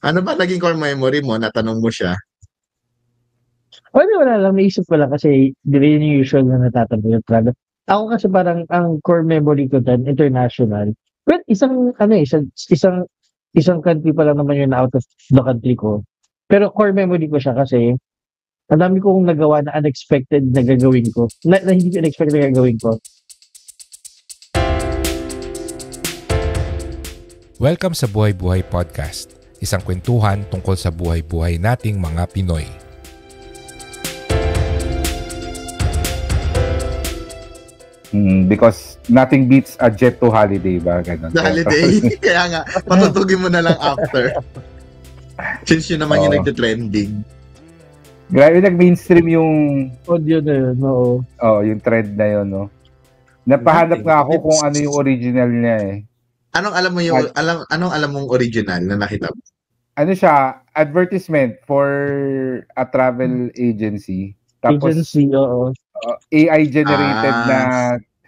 Ano ba naging core memory mo? Natanong mo siya. Wala lang, naisip ko lang kasi di rin yung usual na natatanong yung travel. Ako kasi parang ang core memory ko dyan, international. Well, isang country pa lang naman yun na out of the country ko. Pero core memory ko siya kasi ang dami kong nagawa na unexpected na gagawin ko. Na hindi ko expected na gagawin ko. Welcome sa Buhay Buhay Podcast, isang kwentuhan tungkol sa buhay-buhay nating mga Pinoy. Because nothing beats a jet to holiday ba? Ganun. The holiday? Kaya nga, patutugin mo na lang after. Since yun naman yung nagte-trending. Grabe, nag-mainstream yung Audio na yun, oo. yung trend na yun, no? Napahanap nga ako kung ano yung original niya eh. Anong alam mong original na nakita mo? Ano siya, advertisement for a travel agency. Tapos Agency, oo. AI generated na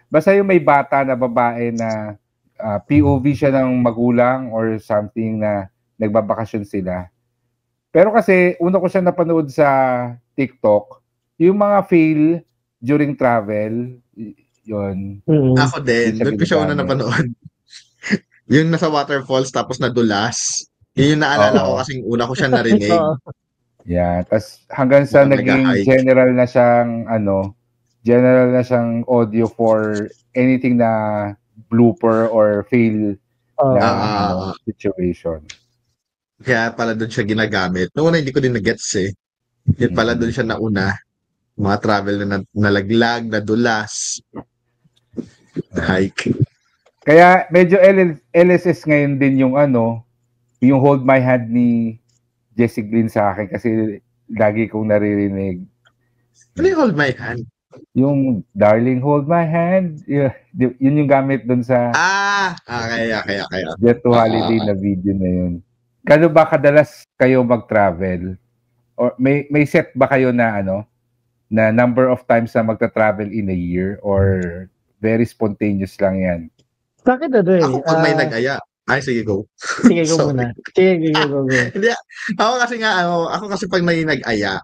basta yung may bata na babae na POV siya ng magulang or something na nagbabakasyon sila. Pero kasi una ko siya napanood sa TikTok, yung mga fail during travel, yun. Mm-hmm. Ako din, doon ko siya una napanood. Yung nasa waterfalls tapos nadulas. Yun yung naalala ko kasing una ko siya narinig. Yeah, tas hanggang sa naging general na siyang audio for anything na blooper or fail na situation. Kaya pala doon siya ginagamit. Noong una hindi ko din na-gets eh. Yun pala doon siya nauna. Mga travel na nalaglag, nadulas. Hike. Kaya medyo LSS ngayon din yung yung Hold My Hand ni Jessie Glynn sa akin kasi lagi kong naririnig. Ano yung Hold My Hand? Yung Darling Hold My Hand, yun yung gamit dun sa okay. Jet to Holiday na video na yun. Kano ba kadalas kayo mag-travel? Or may set ba kayo na na number of times na magta-travel in a year or very spontaneous lang yan? Bakit Ako pag may nag-aya. Ay, sige, go. Sige, go muna. Sige, go. Hindi, ako kasi pag may nag-aya,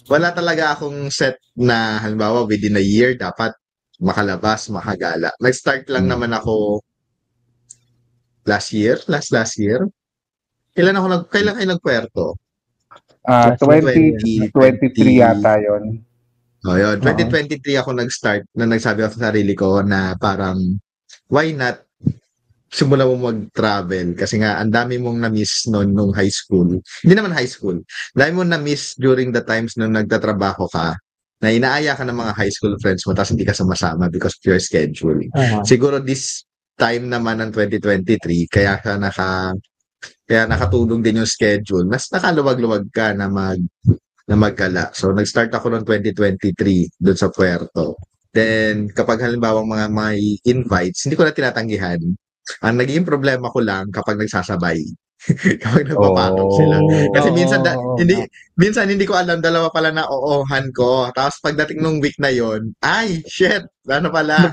wala talaga akong set na, halimbawa, within a year, dapat makalabas, makagala. Nag-start lang naman ako last year. Kailan kayo nagpuerto? 2023 yata yun. Yun. 2023 ako nag-start na nagsabi ako sa sarili ko na parang, why not simula mo mag-travel? Kasi nga, ang dami mong na-miss nung high school. Hindi naman high school. Dami mong na-miss during the times nung nagtatrabaho ka, na inaaya ka ng mga high school friends mo tapos hindi ka sumasama because of your schedule. Siguro this time naman ng 2023, kaya nakatulong din yung schedule. Mas nakaluwag-luwag ka na magkala. So, nag-start ako noong 2023 doon sa Puerto. Then, kapag halimbawa mga may invites, hindi ko na tinatanggihan. Ang naging problema ko lang kapag nagsasabay. Kapag nagpapatong sila. Kasi minsan hindi ko alam, dalawa pala na oohan ko. Tapos pagdating nung week na yon, ay, shit! Ano pala?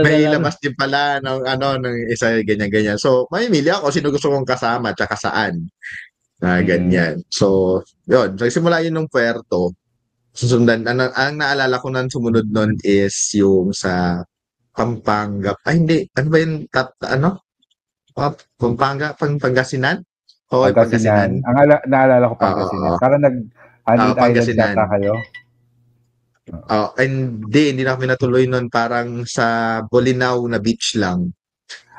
May labas din pala ng isa, ganyan-ganyan. So, mamimili ako sino gusto kong kasama tsaka saan. Ganyan. So, yun. So, simula yun nung Puerto. Susundan, ang naalala ko nang sumunod nun is yung sa Pampanga. Ay, hindi. Ano ba yung Pangasinan? Oo, Pangasinan. Ang naalala ko Pangasinan. Parang nag-Island yata kayo. Hindi na kami natuloy nun. Parang sa Bolinao na beach lang.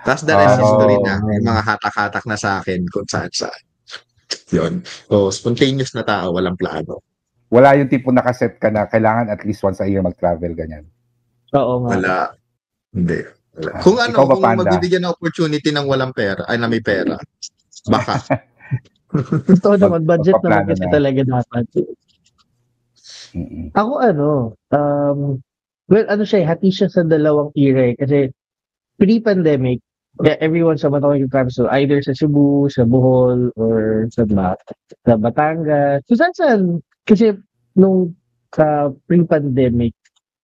Tapos the rest history na. Yung mga hatak-hatak na sa akin kung saan-saan. Yun. So, spontaneous na tao, walang plano. Wala yung tipo nakaset ka na kailangan at least once a year mag-travel, ganyan. Oo nga. Wala. Hindi. Wala. Kung magbibigyan ng opportunity ng walang pera, ay na may pera, baka. Totoo naman, budget naman kasi talaga dapat. Ako hati siya sa dalawang era kasi pre-pandemic, everyone sa travel, so either sa Cebu, sa Bohol, or sa Batangas. So saan? Kasi nung sa pre-pandemic,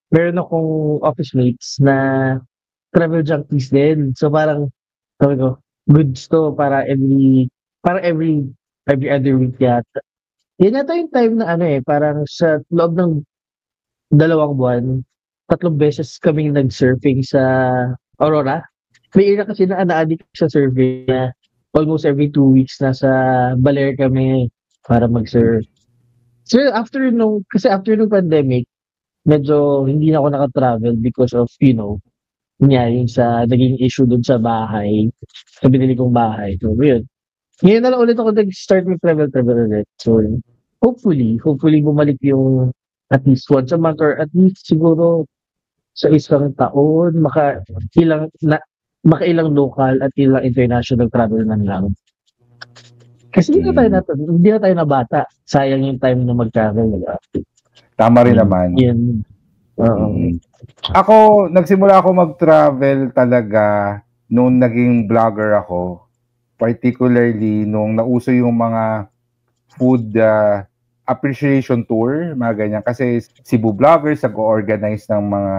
meron akong office mates na travel junkies din. So parang, sabi ko, goods to para every every other week yata. Yan yata yung time na parang sa loob ng 2 buwan, 3 beses kaming nag-surfing sa Aurora. May ira kasi na na-addict sa surfing na almost every 2 weeks nasa Baler kami para mag-surf. So after nung pandemic, medyo hindi na ako naka-travel because of, yung sa naging issue dun sa bahay, sa binili kong bahay. So, yun. Ngayon na lang ulit ako nag-start mag-travel ulit. So, hopefully bumalik yung at least once a month or at least siguro sa isang taon, makailang local at ilang international travel man lang. Kasi hindi na tayo na bata. Sayang yung time na mag-travel. Diba? Tama rin naman. Yan. Ako, nagsimula ako mag-travel talaga nung naging vlogger ako. Particularly nung nauso yung mga food appreciation tour, mga ganyan. Kasi Cebu Vloggers nag-organize ng mga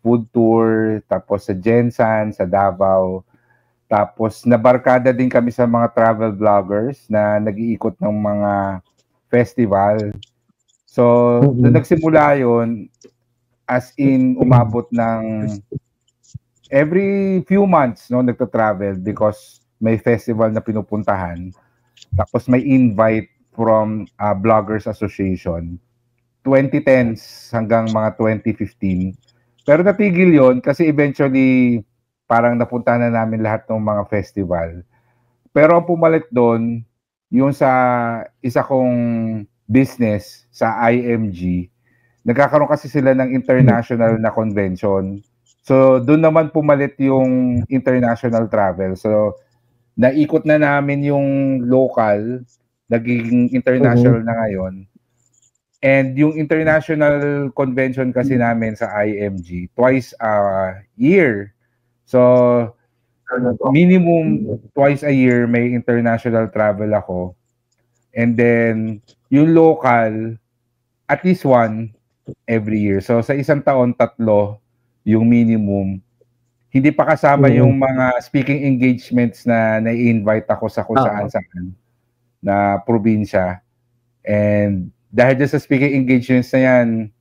food tour, tapos sa Gensan, sa Davao. Tapos nabarkada din kami sa mga travel vloggers na nag-iikot ng mga festival. So, doon nagsimula yun, as in umabot ng every few months, nagta-travel because may festival na pinupuntahan. Tapos may invite from Bloggers Association. 2010s hanggang mga 2015. Pero natigil yon kasi eventually parang napunta na namin lahat ng mga festival. Pero ang pumalit doon, yung sa isa kong business, sa IMG, nagkakaroon kasi sila ng international na convention. So, doon naman pumalit yung international travel. So, naikot na namin yung local, naging international na ngayon. And yung international convention kasi namin sa IMG, twice a year. So, minimum twice a year may international travel ako. And then, yung local, at least one every year. So, sa isang taon, 3 yung minimum. Hindi pa kasama yung mga speaking engagements na nai-invite ako sa kung saan-saan na probinsya. And dahil dyan sa speaking engagements na yan,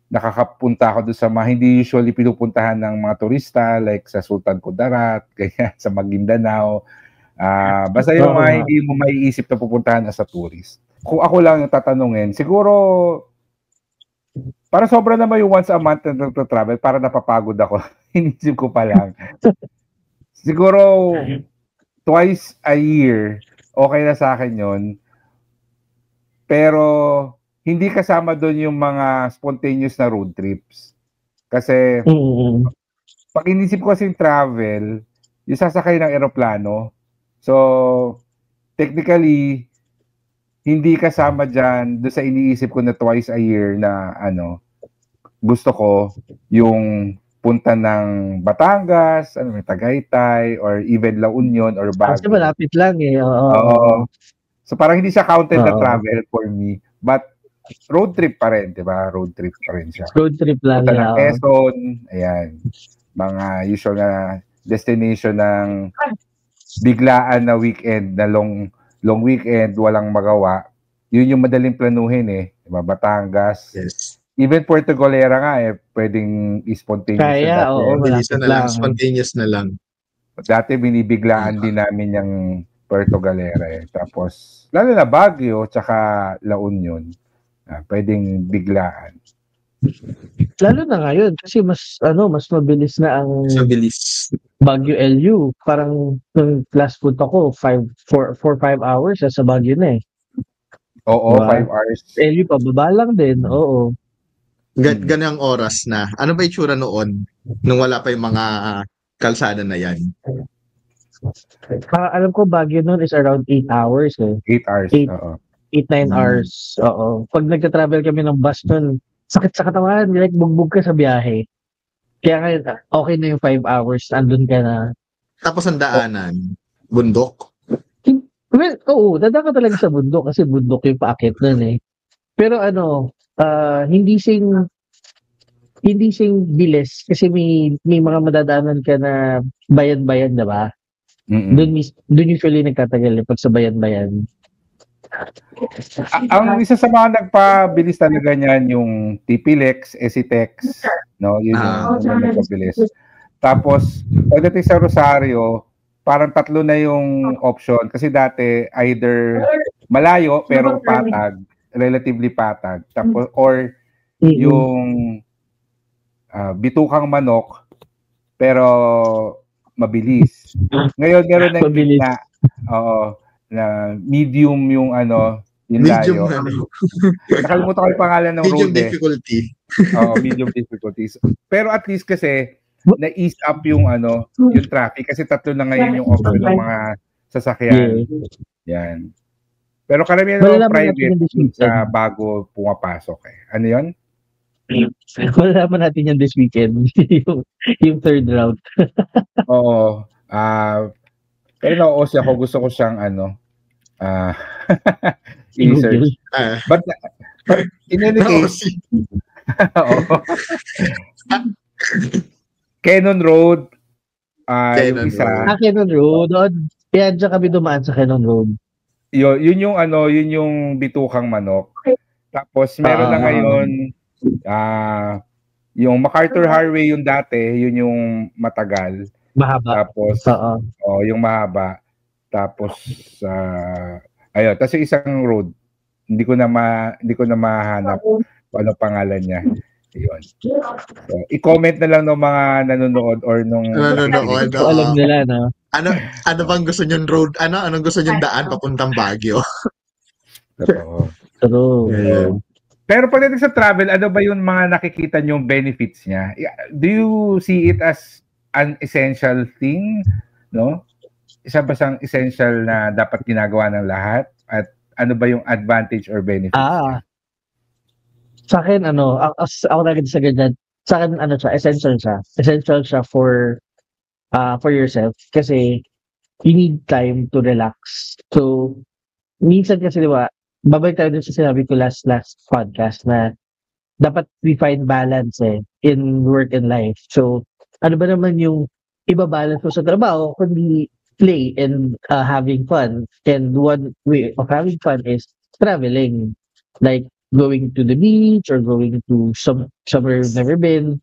nakakapunta ako doon sa mga hindi usually pinupuntahan ng mga turista, like sa Sultan Kudarat, ganyan, sa Maguindanao. Basta yung mga hindi mo maiisip na pupuntahan as a tourist. Kung ako lang yung tatanungin, siguro, para sobra naman yung once a month na travel, para napapagod ako. Inisip ko pa lang. Siguro, twice a year, okay na sa akin yun. Pero, hindi kasama doon yung mga spontaneous na road trips. Kasi, pag inisip ko kasing travel, yung sasakay ng eroplano, so, technically, hindi kasama dyan doon sa iniisip ko na twice a year na gusto ko yung punta ng Batangas, Tagaytay, or even La Union or Baguio. Kasi malapit lang eh. Oo. So, parang hindi siya counted na travel for me. But, road trip pa rin, di ba? Road trip pa rin siya. Road trip lang. Punta ng Quezon, ayan. Mga usual na destination ng biglaan na weekend, na long weekend, walang magawa. Yun yung madaling planuhin eh. Diba? Batangas. Yes. Even Puerto Galera nga pwedeng spontaneous. Kaya, Bilisan na lang, spontaneous na lang. Dati binibiglaan din namin yung Puerto Galera eh. Tapos, lalo na Baguio, tsaka La Union. Pwedeng biglaan. Lalo na ngayon kasi mas mabilis na ang Baguio LU. Parang nung last punta ko 4-5 hours sa Baguio na eh. Oo, 5 hours. LU pababa lang din. Oo. Ganang oras na. Ano ba itsura noon nung wala pa yung mga kalsada na yan? Alam ko Baguio noon is around 8 hours eh. 8 hours, oo. 8-9 hours. Oo. Pag nagta-travel kami ng bus nun, sakit sa katawan, like bugbog ka sa biyahe. Kaya ngayon, okay na yung 5 hours, andun ka na. Tapos ang daanan, bundok? Well, oo, dadaan ka talaga sa bundok kasi bundok yung paakit nun eh. Pero hindi sing bilis kasi may mga madadaanan ka na bayan-bayan, diba? Doon usually nagtatagal pag sa bayan-bayan. Ang isa sa mga nagpabilis talaga niyan yung TP-Lex, Esitex, no? Yun yung nagpabilis. Tapos, pagdating sa Rosario, parang tatlo na yung option. Kasi dati, either malayo pero patag, relatively patag. Tapos, or yung bitukang manok, pero mabilis. Ngayon, meron ng Mabilis. gitna. Oo. Na medium yung yung Medium layo. Nakalimutan ko yung pangalan ng medium road difficulty. Oo, medium difficulties. Pero at least kasi na-ease up yung yung traffic kasi tatlo na ngayon yung option ng mga sasakyan. Yan. Pero karamihan naman private sa bago pumapasok eh. Ano 'yon? Malalaman natin yan this weekend. yung third round. Oo. Pero nauos ako, gusto ko siyang i-search. But in any case, Cannon Road, yung isa. Cannon Road. Kaya dyan kami dumaan sa Cannon Road. Yun yung bitukang manok. Tapos meron na ngayon, yung MacArthur Highway yung dati, yun yung matagal. Mahaba. Tapos, yung mahaba. Tapos, ayun. Tapos yung isang road, hindi ko na mahanap kung ano pangalan niya. Yun. So, i-comment na lang ng mga nanonood or nung nanonood. Alam nila, no? Ano bang gusto nyong road? Anong gusto nyong daan papuntang Baguio? True. Pero pagdating sa travel, ano ba yung mga nakikita nyong benefits niya? Do you see it as an essential thing? No? Isa ba siyang essential na dapat ginagawa ng lahat? At ano ba yung advantage or benefits niya? Sa akin, ako talaga sa ganyan. Sa akin, siya, essential siya. Essential siya for yourself. Kasi, you need time to relax. So, minsan kasi, di ba, babalik tayo dun sa sinabi ko last podcast na dapat we find balance in work and life. So, ano ba naman yung ibabalance mo sa trabaho kundi play and having fun. And one way of having fun is traveling. Like, going to the beach or going to somewhere you've never been.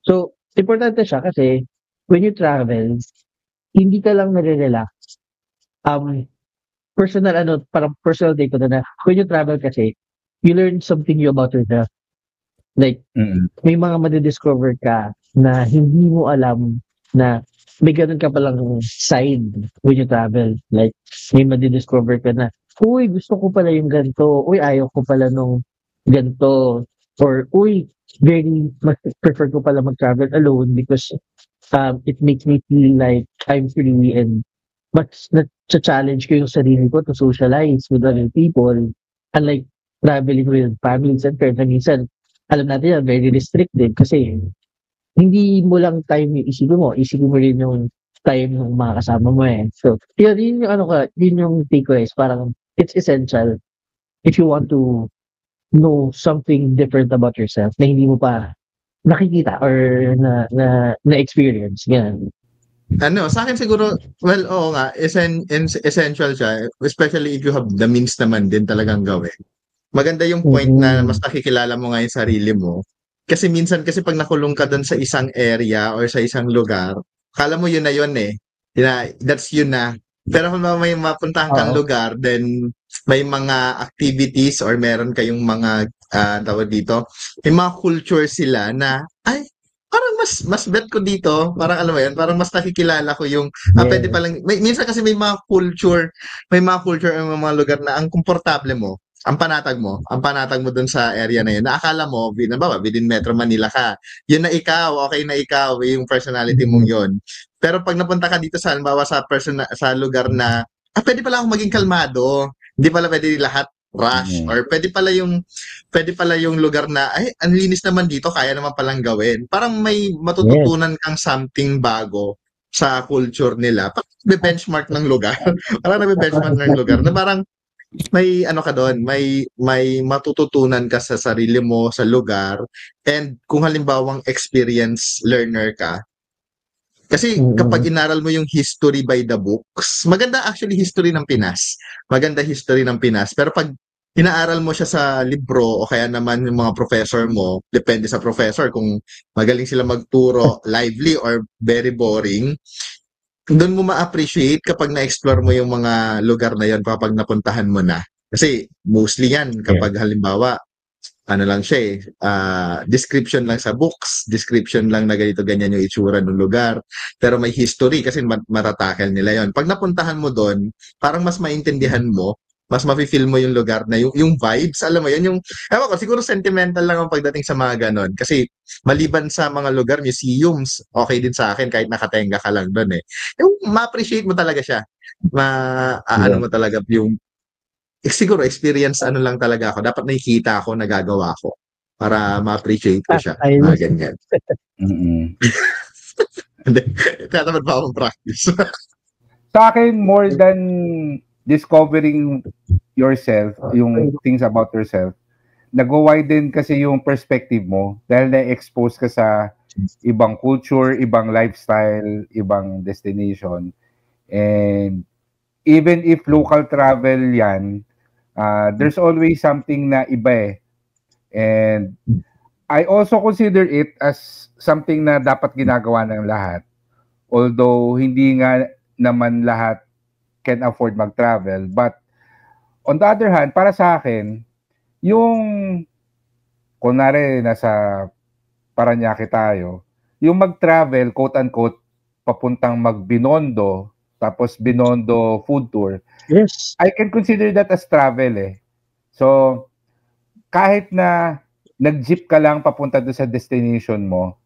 So, importante siya kasi when you travel, hindi ka lang nare-relax. Parang personal take ko na when you travel kasi, you learn something new about yourself. Like, may mga madidiscover ka na hindi mo alam na may ganun ka palang side when you travel. Like, may madidiscover ka na, uy, gusto ko pala yung ganito. Uy, ayaw ko pala nung ganito. Or, uy, mas prefer ko pala mag-travel alone because it makes me feel like I'm free and mas na-challenge ko yung sarili ko to socialize with other people. Unlike traveling with families and friends, minsan, alam natin yan, very restricted kasi hindi mo lang time yung isipin mo rin yung time ng mga kasama mo So, yun yung takeaways. Parang, it's essential if you want to know something different about yourself na hindi mo pa nakikita or na-experience. Ganun. Sa akin siguro, well, oo nga, essential siya, especially if you have the means naman din talagang gawin. Maganda yung point na mas nakikilala mo nga yung sarili mo. Kasi minsan pag nakulong ka doon sa isang area or sa isang lugar, kala mo yun na yun that's yun na. Pero kung may mapuntahan kang lugar, then may mga activities or meron kayong mga tawag dito, may mga culture sila na parang mas bet ko dito, parang alam mo yan, parang mas nakikilala ko yung pwede palang minsan kasi may mga culture o mga lugar na ang komportable mo, ang panatag mo dun sa area na yun. Naakala mo, within Metro Manila ka. Yun na ikaw, okay na ikaw, yung personality mong yun. Pero pag napunta ka dito sa lugar na pwede pala akong maging kalmado. Hindi pala pwede lahat rush or pwede pala yung lugar na ang linis naman dito, kaya naman palang gawin. Parang may matututunan kang something bago sa culture nila. Parang benchmark ng lugar. Na parang may ka doon, may matututunan ka sa sarili mo sa lugar, and kung halimbawang experience learner ka, Kasi kapag inaral mo yung history by the books, maganda actually history ng Pinas. Maganda history ng Pinas. Pero pag inaaral mo siya sa libro o kaya naman yung mga professor mo, depende sa professor kung magaling sila magturo, lively or very boring, doon mo ma-appreciate kapag na-explore mo yung mga lugar na yon kapag napuntahan mo na. Kasi mostly yan kapag halimbawa ano lang siya description lang sa books, description lang na ganito ganyan yung itsura ng lugar, pero may history kasi matatakel nila yon. Pag napuntahan mo doon, parang mas maintindihan mo, mas mafe-feel mo yung lugar na yung vibes, alam mo yun, yung ewan ko, siguro sentimental lang ang pagdating sa mga ganon. Kasi maliban sa mga lugar, museums, okay din sa akin kahit nakatenga ka lang doon eh. Yung ma-appreciate mo talaga siya. Ano mo talaga yung siguro experience ano lang talaga ako. Dapat nakikita ako, nagagawa ko para ma-appreciate ko siya. Mga ganyan. Kaya ba akong practice? Sa akin, more than discovering yourself, yung things about yourself, nag-widen kasi yung perspective mo dahil na-expose ka sa ibang culture, ibang lifestyle, ibang destination. And even if local travel yan, there's always something na iba eh. And I also consider it as something na dapat ginagawa ng lahat. Although hindi nga naman lahat can afford mag-travel. But on the other hand, para sa akin, yung kunwari nasa Paranaque tayo, yung mag-travel, quote-unquote, papuntang mag-Binondo, tapos Binondo food tour, yes, I can consider that as travel eh. So, kahit na nag-jeep ka lang papunta doon sa destination mo,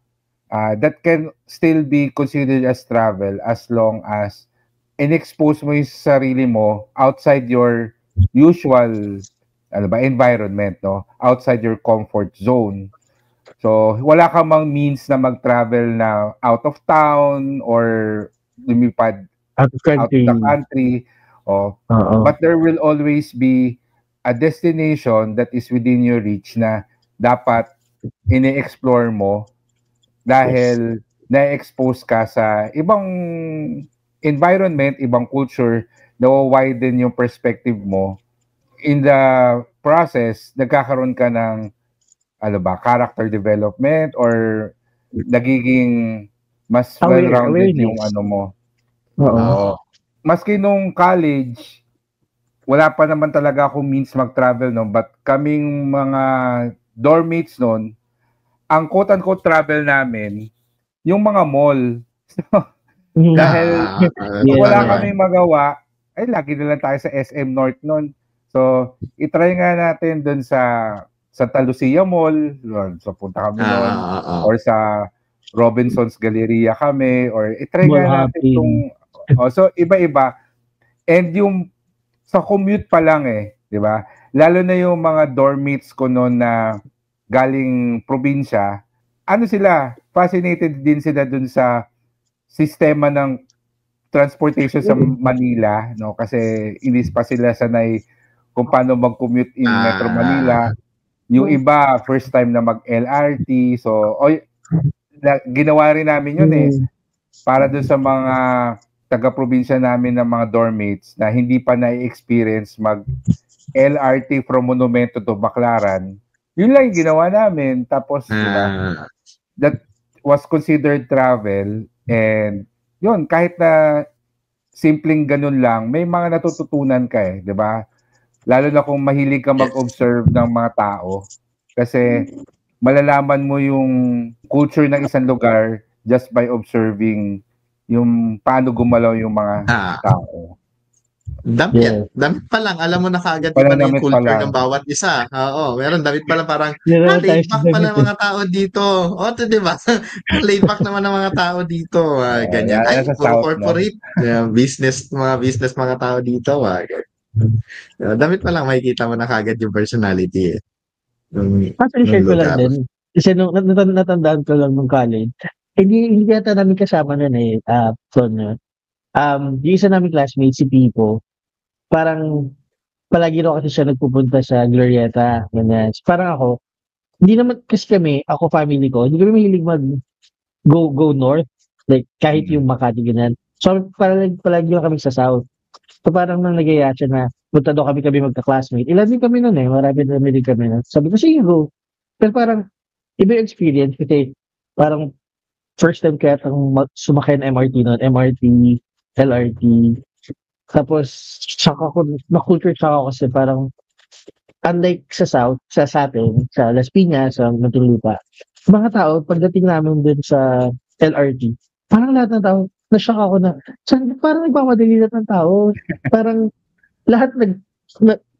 that can still be considered as travel as long as in-expose mo yung sarili mo outside your usual environment, no? Outside your comfort zone. So, wala ka mang means na mag-travel na out of town or lumipad out of the country. But there will always be a destination that is within your reach na dapat ini-explore mo dahil na-expose ka sa ibang environment, ibang culture, na-widen yung perspective mo. In the process, nagkakaroon ka ng character development or nagiging mas well-rounded yung ano mo. Maski nung college, wala pa naman talaga akong means mag-travel no, but kaming mga dormmates noon, ang quote-unquote travel namin, yung mga mall. Dahil wala kaming magawa, ay lagi na lang tayo sa SM North noon. So, itry nga natin dun sa Santa Lucia Mall, so punta kami noon, or sa Robinson's Galleria kami, or itry nga natin itong so iba-iba. And yung sa commute pa lang di ba? Lalo na yung mga dormmates ko noon na galing probinsya, ano sila, fascinated din sila dun sa sistema ng transportation sa Manila, no? Kasi inis pa sila sanay kung paano mag-commute in Metro Manila. Yung iba, first time na mag-LRT. So, ginawa rin namin yun para dun sa mga taga-probinsya namin ng mga dormmates na hindi pa na-experience mag-LRT from Monumento to Baclaran. Yun lang yung ginawa namin. Tapos, that was considered travel. And, yun, kahit na simpleng ganun lang, may mga natututunan ka di ba? Lalo na kung mahilig ka mag-observe ng mga tao. Kasi, malalaman mo yung culture ng isang lugar just by observing yung paano gumalaw yung mga tao. Damit pa lang, alam mo na kaagad iba na yung culture ng bawat isa. Meron damit pa lang parang laid back pa ng mga tao dito. Di ba? Laid back naman ng mga tao dito. Ganyan. Ay, corporate, mga business mga tao dito. Damit pa lang makikita mo na kaagad yung personality. Share ko lang din. Kasi nung natandaan ko lang nung college, hindi yata namin kasama nun yung isa namin classmate, si Pipo, parang palagi rin kasi siya nagpupunta sa Glorieta. Ganyan. Parang ako, hindi naman kasi kami, ako family ko, hindi kami mahilig go north. Like, kahit yung Makati, ganyan. So, palagi lang kami sa South. So, parang nang nagaya siya na, punta daw kami magka-classmate. Ilan din kami nun eh. Marami din kami nun. Sabi ko, sige, go. Pero parang, iba yung experience kasi, parang, first time kaya sumakay ng MRT nun. MRT, LRT. Tapos, na-culture shock ako kasi parang, unlike sa South, sa atin, sa Las Piñas, sa Muntinlupa, mga tao, pagdating namin dun sa LRT, parang lahat ng tao, na-shock ako na, parang nagmamadali lahat ng tao. Parang, lahat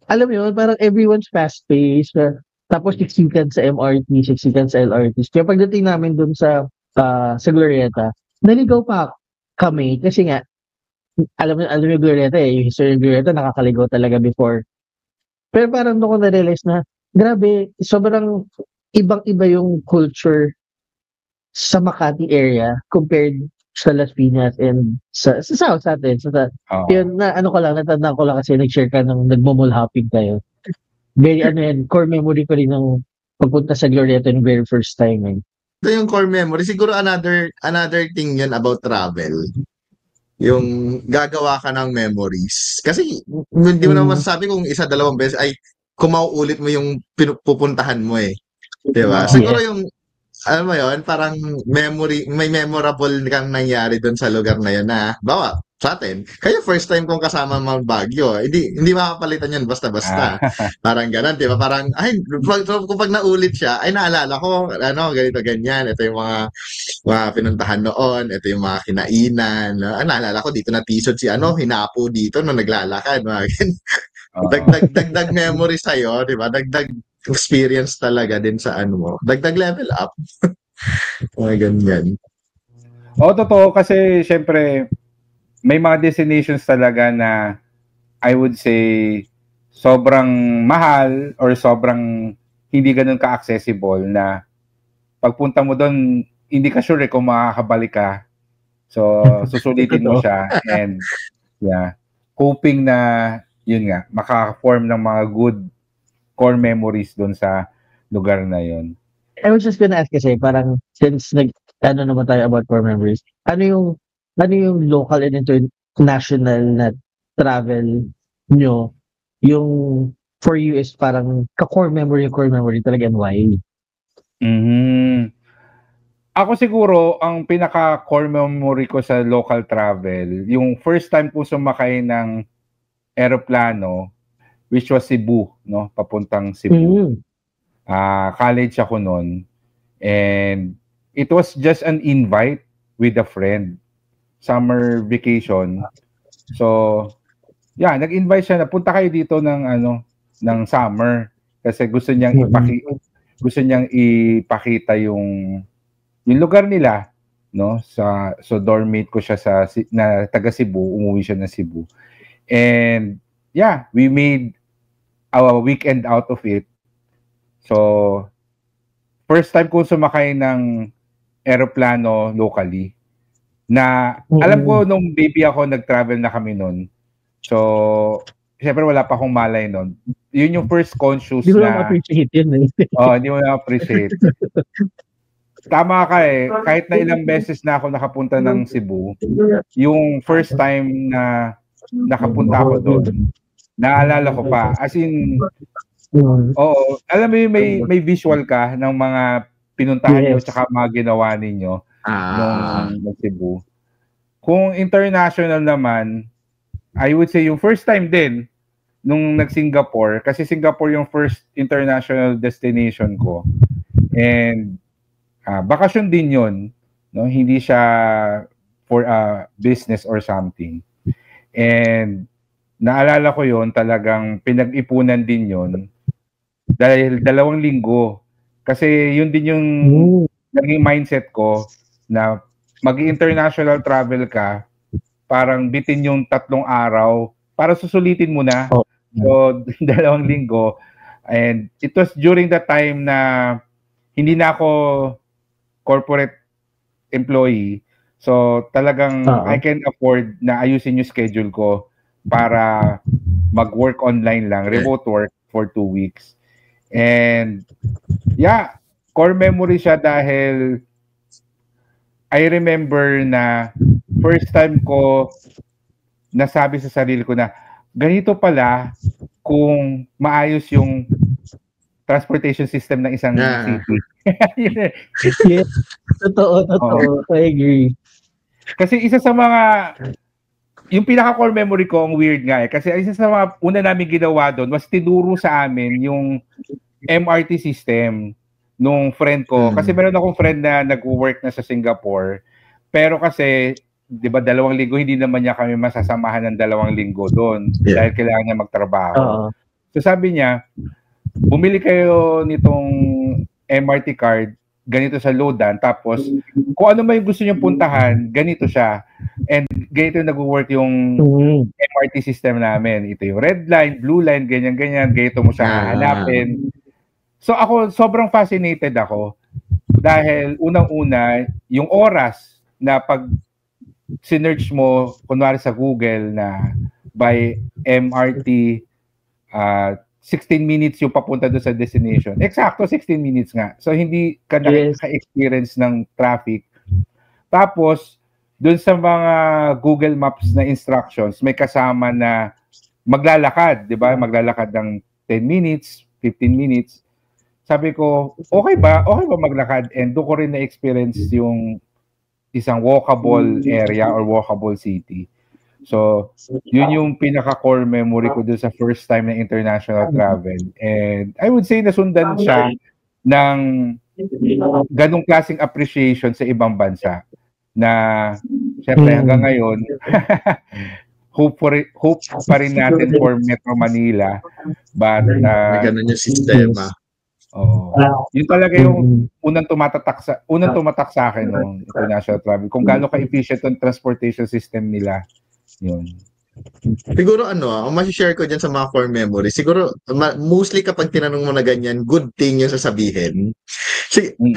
alam mo yun, parang everyone's fast-paced. Tapos, siksikan sa MRT, siksikan sa LRT. Kaya pagdating namin dun sa Glorieta, naligaw pa kami kasi nga, alam mo yung Glorieta yung history ng Glorieta, nakakaligaw talaga before. Pero parang doon ko na-realize na, grabe, sobrang ibang-iba yung culture sa Makati area compared sa Las Piñas and sa South sa atin. Yun, natandaan ko lang kasi nag-share ka nung nagmo-mall hopping tayo. Very core memory ko rin ng pagpunta sa Glorieta yung very first time. Ito yung core memory. Siguro another thing yun about travel. Yung gagawa ka ng memories. Kasi hindi mo naman masasabi kung isa, dalawang beses ay kung mauulit mo yung pupuntahan mo eh. Diba? Siguro yung, alam mo yun, parang may memorable kang nangyari doon sa lugar na yun na, bawa, sa atin, kayo first time kong kasama mga Baguio, hindi makapalitan yun basta-basta. Parang gano'n, di ba? Parang, kung pag naulit siya, ay naalala ko, ganito, ganyan, ito yung mga pinuntahan noon, ito yung mga kinainan, naalala ko, dito natisod si hinapo dito nung naglalakad, mga dagdag memory sa'yo, di ba? Dagdag experience talaga din sa mo. Dagdag level up. Mga ganyan. Totoo kasi syempre may mga destinations talaga na I would say sobrang mahal or sobrang hindi ganun ka-accessible na pagpunta mo doon hindi ka sure kung makakabalik ka. So susulitin mo siya and hoping na yun nga maka-form ng mga good core memories doon sa lugar na yun. I was just gonna ask kasi parang since naman tayo about core memories, ano yung local and international na travel nyo, yung for you is parang core memory talaga and why? Ako siguro, ang pinaka-core memory ko sa local travel, yung first time ko sumakay ng aeroplano, which was Cebu, no? Papuntang Cebu. College ako noon. And it was just an invite with a friend. Summer vacation. So, nag-invite siya na punta kayo dito ng summer kasi gusto niyang ipakita yung lugar nila, no? So dormmate ko siya na taga Cebu, umuwi siya ng Cebu. And we made a weekend out of it. So first time ko sumakay ng aeroplano locally. Na alam ko nung baby ako nag-travel na kami noon. So syempre wala pa akong malay noon. Yun yung first conscious Hindi mo na appreciate yun eh. Hindi mo na appreciate. Tama ka eh. Kahit na ilang beses na ako nakapunta ng Cebu, yung first time na nakapunta ako doon, naalala ko pa. As in, alam mo yung may visual ka ng mga pinuntahan nyo tsaka mga ginawa ninyo nung Cebu. Kung international naman, I would say yung first time din nung nag-Singapore, kasi Singapore yung first international destination ko. And bakasyon din yun, no? Hindi siya for business or something. And naalala ko yun, talagang pinag-ipunan din yun dahil 2 linggo. Kasi yun din yung naging mindset ko na mag-international travel ka, parang bitin yung 3 araw para susulitin mo na. So, 2 linggo. And it was during that time na hindi na ako corporate employee. So, talagang I can afford na ayusin yung schedule ko para mag-work online lang, remote work for 2 weeks. And core memory siya dahil I remember na first time ko nasabi sa sarili ko na ganito pala kung maayos yung transportation system ng isang city. Yes. Totoo. I agree. Kasi isa sa mga, yung pinaka-core memory ko, ang weird nga kasi isa sa mga una namin ginawa doon was tinuro sa amin yung MRT system nung friend ko. Kasi meron akong friend na nag-work na sa Singapore. Pero kasi, di ba, 2 linggo, hindi naman niya kami masasamahan ng 2 linggo doon dahil kailangan niya magtrabaho. So sabi niya, bumili kayo nitong MRT card, ganito sa Lodan, tapos kung ano may gusto niyong puntahan, ganito siya. And ganito yung nag-work yung MRT system namin. Ito yung red line, blue line, ganyan-ganyan, ganito mo siya hahanapin. So ako, sobrang fascinated ako dahil unang-una, yung oras na pag sinearch mo, kunwari sa Google na by MRT, 16 minutes yung papunta doon sa destination. Eksakto, 16 minutes nga. So, hindi ka naka-experience ng traffic. Tapos, doon sa mga Google Maps na instructions, may kasama na maglalakad, di ba? Maglalakad ng 10 minutes, 15 minutes. Sabi ko, okay ba maglakad? And doon ko rin na-experience yung isang walkable area or walkable city. So, yun yung pinaka-core memory ko doon sa first time na international travel. And I would say nasundan siya ng ganong klaseng appreciation sa ibang bansa na syempre hanggang ngayon hope pa rin natin for Metro Manila, but ganun yung sistema. Yun talaga yung unang tumatak sa akin ng international travel, kung gaano ka-efficient yung transportation system nila. Yun. Siguro ang ma-share ko dyan sa mga core memory, siguro mostly kapag tinanong mo na ganyan, good thing yung sasabihin.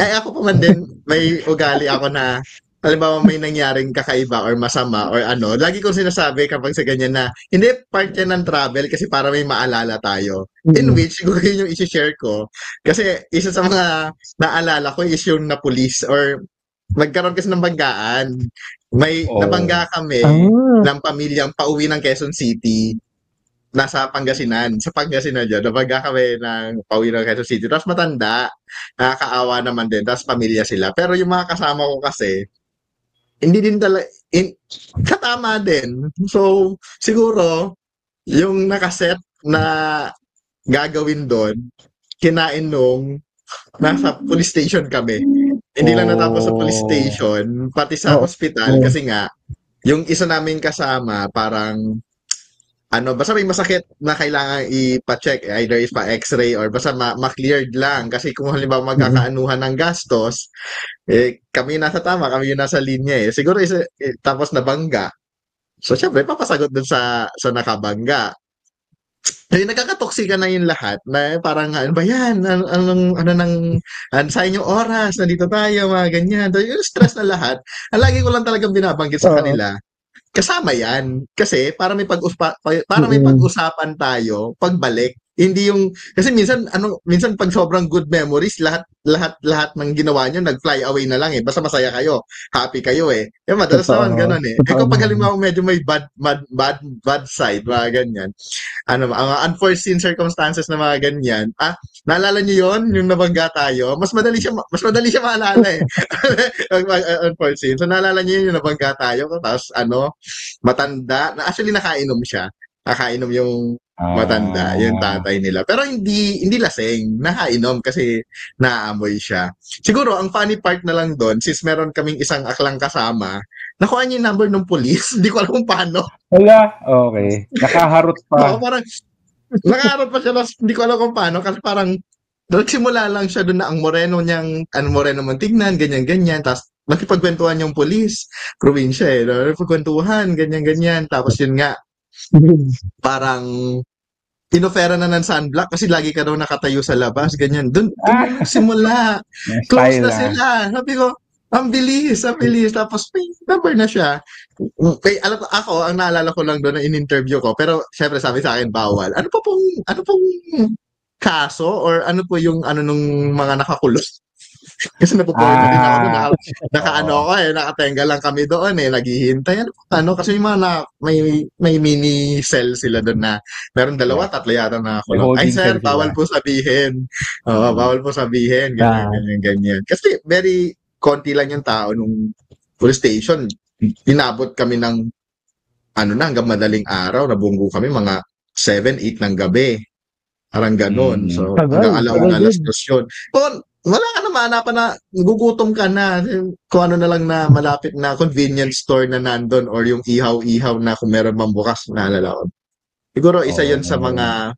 Ay ako pa man din, may ugali ako na halimbawa may nangyaring kakaiba or masama or lagi kong sinasabi kapag sa ganyan na hindi part yan ng travel kasi para may maalala tayo. In which, siguro yun yung isi-share ko. Kasi isa sa mga naalala ko is yung na police or nagkaroon kasi ng banggaan. May nabangga kami ng pamilyang pauwi ng Quezon City. Nasa Pangasinan. Sa Pangasinan dyan. Nabangga kami ng pauwi ng Quezon City. Tapos matanda. Nakakaawa naman din. Tapos pamilya sila. Pero yung mga kasama ko kasi, hindi din talaga, katama din. So, siguro, yung nakaset na gagawin doon, kinain nung nasa police station kami. Hindi lang natapos sa police station, pati sa hospital, kasi nga, yung isa namin kasama, parang, basta may masakit na kailangan ipa-check, either ipa-x-ray or basta ma-cleared lang. Kasi kung halimbawa magkakaanuhan ng gastos, kami nasa tama, kami yung nasa linya . Siguro tapos nabangga. So, syempre, papasagot dun sa nakabangga. Nagkakatoksika na yung lahat na parang ano ba yan? Sayang yung oras, nandito tayo, mga ganyan. So, yung stress na lahat. Lagi ko lang talagang binabanggit sa kanila. Kasama yan. Kasi para may pag-usapan tayo pagbalik. Hindi yung kasi minsan pag sobrang good memories, lahat ng ginawa nyo nag-fly away na lang . Basta masaya kayo, happy kayo . Yung madalas naman ganun . Kapag halimbawa medyo may bad side, mga ganyan. Ang unforeseen circumstances na mga ganyan. Naalala niyo yon yung nabangga tayo? Mas madali siya maalala . Unforeseen. So naalala niyo yung nabangga tayo, tapos matanda, actually nakainom siya. Nakainom yung matanda, yung tatay nila. Pero hindi laseng, nakainom kasi naaamoy siya. Siguro, ang funny part na lang doon, since meron kaming isang aklang kasama, nakuha niya yung number ng police. Hindi ko alam kung paano. Wala? Okay. Nakaharot pa. Parang, nakaharot pa siya, hindi ko alam kung paano, kasi parang, nagsimula lang siya doon na ang moreno man tignan, ganyan-ganyan, tapos nakipagkwentuhan yung police, probinsya nakipagkwentuhan, ganyan-ganyan, tapos yun nga, parang inofera na ng sunblock kasi lagi ka daw nakatayo sa labas, ganyan. Doon simula. Close na sila. Sabi ko, ang bilis. Tapos, number na siya. Ako, ang naalala ko lang doon na in-interview ko, pero syempre sabi sa akin, bawal. Ano pong kaso or ano po yung nung mga nakakulong? Kasi napoporma din ako doon. Ah, Nakaano oo. ako nakatenga lang kami doon naghihintay. Kasi yung mga may mini cell sila doon na meron Yeah. dalawa, tatlo yata na May kulong. Ay holding sir, cell bawal sila. po sabihin. Oo, bawal po sabihin. Ganyan, Ah, ganyan, ganyan. Kasi very konti lang yung tao nung police station. Inabot kami ng hanggang madaling araw. Nabunggo kami mga 7, 8 ng gabi. Parang gano'n. Mm. So, hanggang tagal alauna, din. 2:00 yun. Wala ka na mahanapan na nagugutom ka na. Kung ano na lang na malapit na convenience store na nandun or yung ihaw-ihaw na kung meron mang bukas, naalala ko. Siguro isa yun sa Oo. mga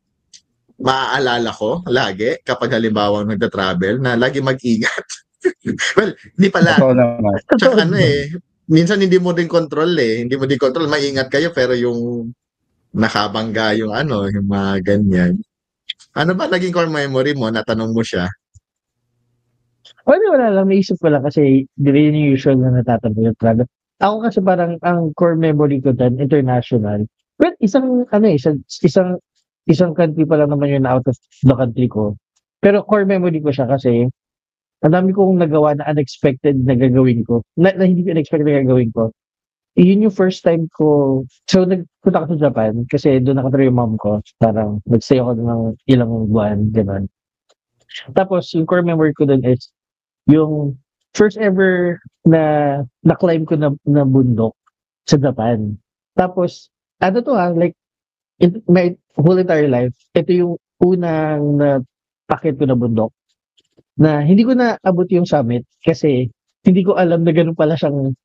maaalala ko lagi kapag halimbawa nagta-travel na lagi mag-ingat. Well, hindi pala. Totoo naman. Totoo Tsaka din. minsan hindi mo din control Hindi mo din control. Maingat kayo pero yung nakabangga yung yung mga ganyan. Ano ba naging core memory mo? Natanong mo siya. Wala lang, naisip ko lang kasi di rin yung usual na natatanong yung travel. Ako kasi parang ang core memory ko dyan, international. Well, isang country pa lang naman yun out of the country ko. Pero core memory ko siya kasi ang dami kong nagawa na unexpected na gagawin ko. Na hindi ko expected na gagawin ko. Yun yung first time ko. So, nagpunta ako sa Japan kasi doon nakatira yung mom ko. Parang nagstay ako ng ilang buwan, gano'n. Tapos, yung core memory ko doon is yung first ever na-climb ko na bundok sa Japan. Tapos, ano to like, in my whole entire life, ito yung unang napakit ko na bundok na hindi ko na abot yung summit kasi hindi ko alam na ganun pala siyang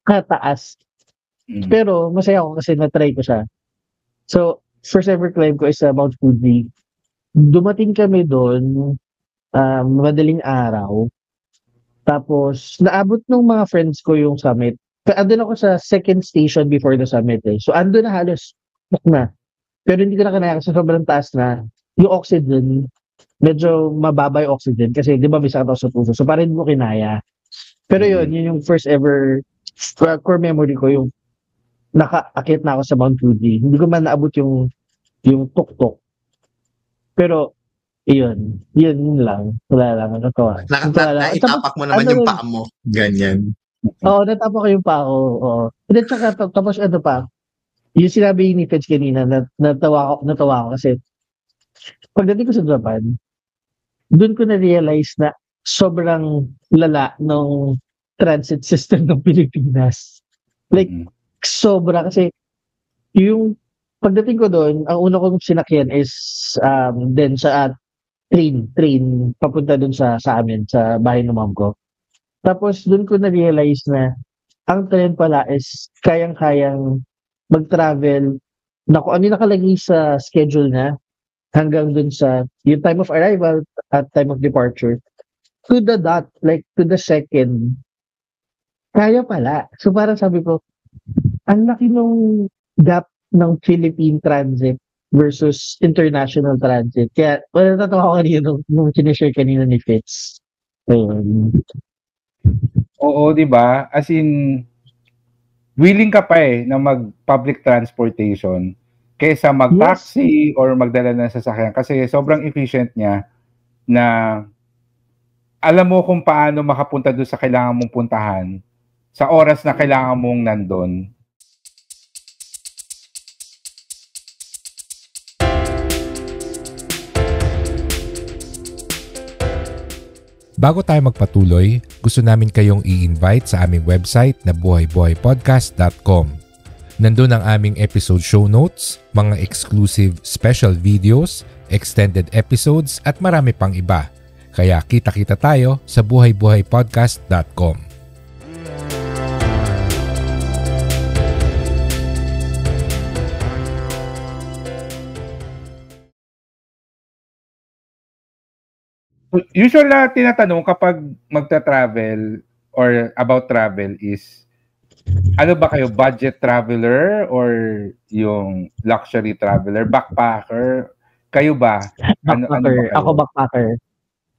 kataas. Mm. Pero masaya ako kasi na-try ko siya. So, first ever climb ko is sa Mount Fuji. Dumating kami doon, madaling araw. Tapos, naabot ng mga friends ko yung summit. Andun ako sa second station before the summit So, andun na halos na. Pero hindi ko na kinaya kasi sobrang taas na. Yung oxygen, medyo mababa yung oxygen kasi di ba may sakit ako sa puso. So, parang hindi mo kinaya. Pero yun yung first ever core memory ko, yung nakaakit na ako sa Mount Fuji. Hindi ko man naabot yung tuktok. Pero, yun lang. Wala lang. Natawa. Naitapak mo naman yung paa mo. Ganyan. Oo, natapak ko yung paa ko. Oo. And then, tapos ano pa, yung sinabi ni Feds kanina, natawa ako kasi pagdating ko sa Japan, doon ko na-realize na sobrang lala ng transit system ng Pilipinas. Like, sobra kasi yung pagdating ko doon, ang una kong sinakyan is then sa train papunta doon sa amin, sa bahay ng mom ko. Tapos doon ko na-realize na ang train pala is kayang-kayang mag-travel na kung ano yung nakalagay sa schedule na hanggang doon sa yung time of arrival at time of departure to the dot, like to the second. Kaya pala. So parang sabi ko, ang laki nung gap ng Philippine transit versus international transit. Kaya, natatawa ko kanina nung sinishare kanina ni Fitz. Oo, di ba? As in, willing ka pa na mag-public transportation kaysa mag-taxi or magdala ng sasakyan kasi sobrang efficient niya na alam mo kung paano makapunta doon sa kailangan mong puntahan sa oras na kailangan mong nandun. Bago tayo magpatuloy, gusto namin kayong i-invite sa aming website na buhaybuhaypodcast.com. Nandun ang aming episode show notes, mga exclusive special videos, extended episodes at marami pang iba. Kaya kita-kita tayo sa buhaybuhaypodcast.com. Usual na tinatanong kapag magta-travel or about travel is, ano ba kayo, budget traveler or yung luxury traveler, backpacker? Kayo ba? Ano ba kayo? Ako backpacker.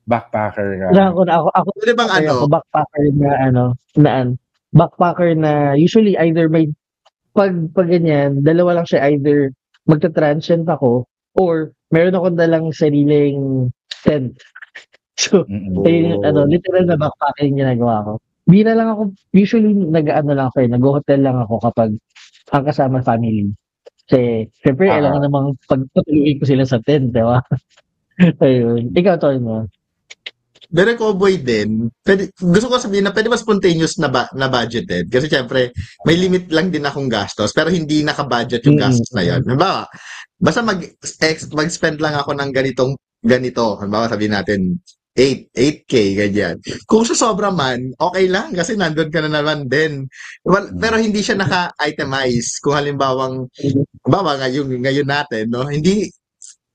Backpacker ka. Ako Pwede bang ako backpacker backpacker na usually either may pag ganyan, dalawa lang siya, either magta-transient ako or meron akong dalang sariling tent. So, ayun, literal na backpacking yung ginagawa ko. Bira lang ako, usually nag-ano lang ako, nag-hotel lang ako kapag ang kasama family. Kasi, syempre, alam namang pagpatuloy ko sila sa tent, di ba? Ayun. Ikaw, Tol mo. Pero cowboy din, gusto ko sabihin na pwede ba spontaneous na budgeted? Kasi syempre, may limit lang din akong gastos, pero hindi naka-budget yung gastos na yun. Halimbawa, basta mag-spend lang ako ng ganito. Halimbawa, sabihin natin, 8K, ganyan. Kung sa sobra man, okay lang kasi nandun ka na naman din. Well, pero hindi siya naka-itemize. Kung halimbawang, ngayon natin, no?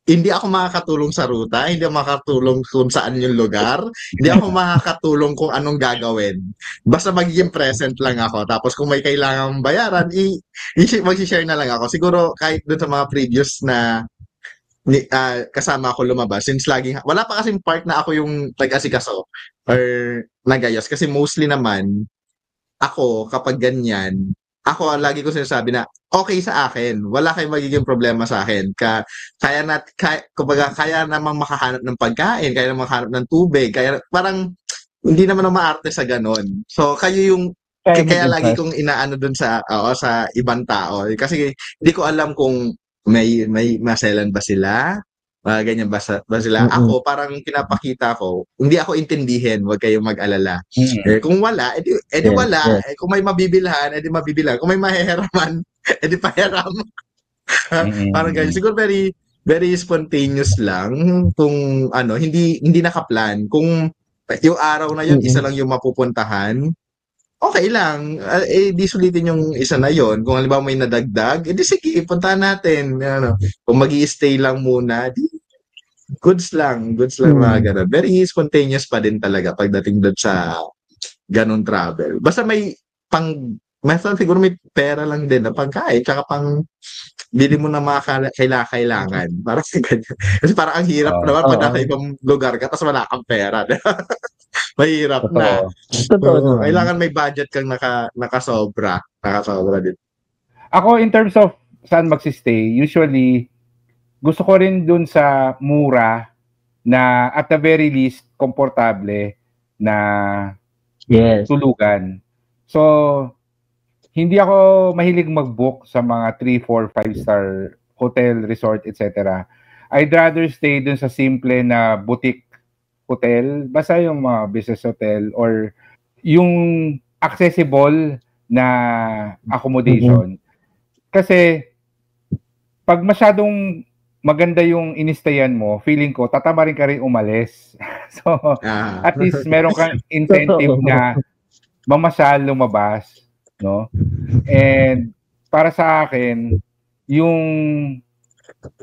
Hindi ako makakatulong sa ruta, hindi ako makakatulong kung saan yung lugar, hindi ako makakatulong kung anong gagawin. Basta magiging present lang ako. Tapos kung may kailangang bayaran, mag-share na lang ako. Siguro kahit dun sa mga previous na kasama ako lumabas, since wala pa kasing part na ako yung nag-asikaso or nagayos. Kasi mostly naman, ako kapag ganyan, ako lagi ko sinasabi na okay sa akin. Wala kayong magiging problema sa akin. Kaya namang makahanap ng pagkain, kaya namang makahanap ng tubig, kaya parang hindi naman ako maarte sa ganon. So kayo yung kaya lagi kong inaano dun sa ibang tao kasi hindi ko alam kung may maselan ba sila. Ganyan ba sila? Ako, parang pinapakita ko, hindi ako intindihin, huwag kayong mag-alala. Kung wala, edi wala. Kung may mabibilhan, edi mabibilhan. Kung may mahihiraman, edi pahiram. Parang ganyan. Siguro very, very spontaneous lang. Kung hindi nakaplan. Kung yung araw na yun, isa lang yung mapupuntahan, okay lang. Di sulitin yung isa na yon. Kung halimbawa may nadagdag, edi sige, puntahan natin. Kung mag-i-stay lang muna, goods lang mga ganun. Very spontaneous pa din talaga pagdating doon sa ganun travel. Basta siguro may pera lang din na pagkain, tsaka pang bili mo na mga kailangan. Parang ganyan. Kasi parang ang hirap naman pag nasa ibang lugar ka, tapos wala kang pera. Mahirap na. Kailangan may budget kang nakasobra. Nakasobra din. Ako, in terms of saan magsistay, usually, gusto ko rin dun sa mura na at the very least, komportable na tulugan. So, hindi ako mahilig mag-book sa mga 3, 4, 5-star hotel, resort, etc. I'd rather stay dun sa simple na boutique hotel, basta yung mga business hotel or yung accessible na accommodation. Kasi pag masyadong maganda yung inistayan mo, feeling ko tatama rin ka rin umalis. So at least meron kang incentive na mamasyal, lumabas, no? And para sa akin, yung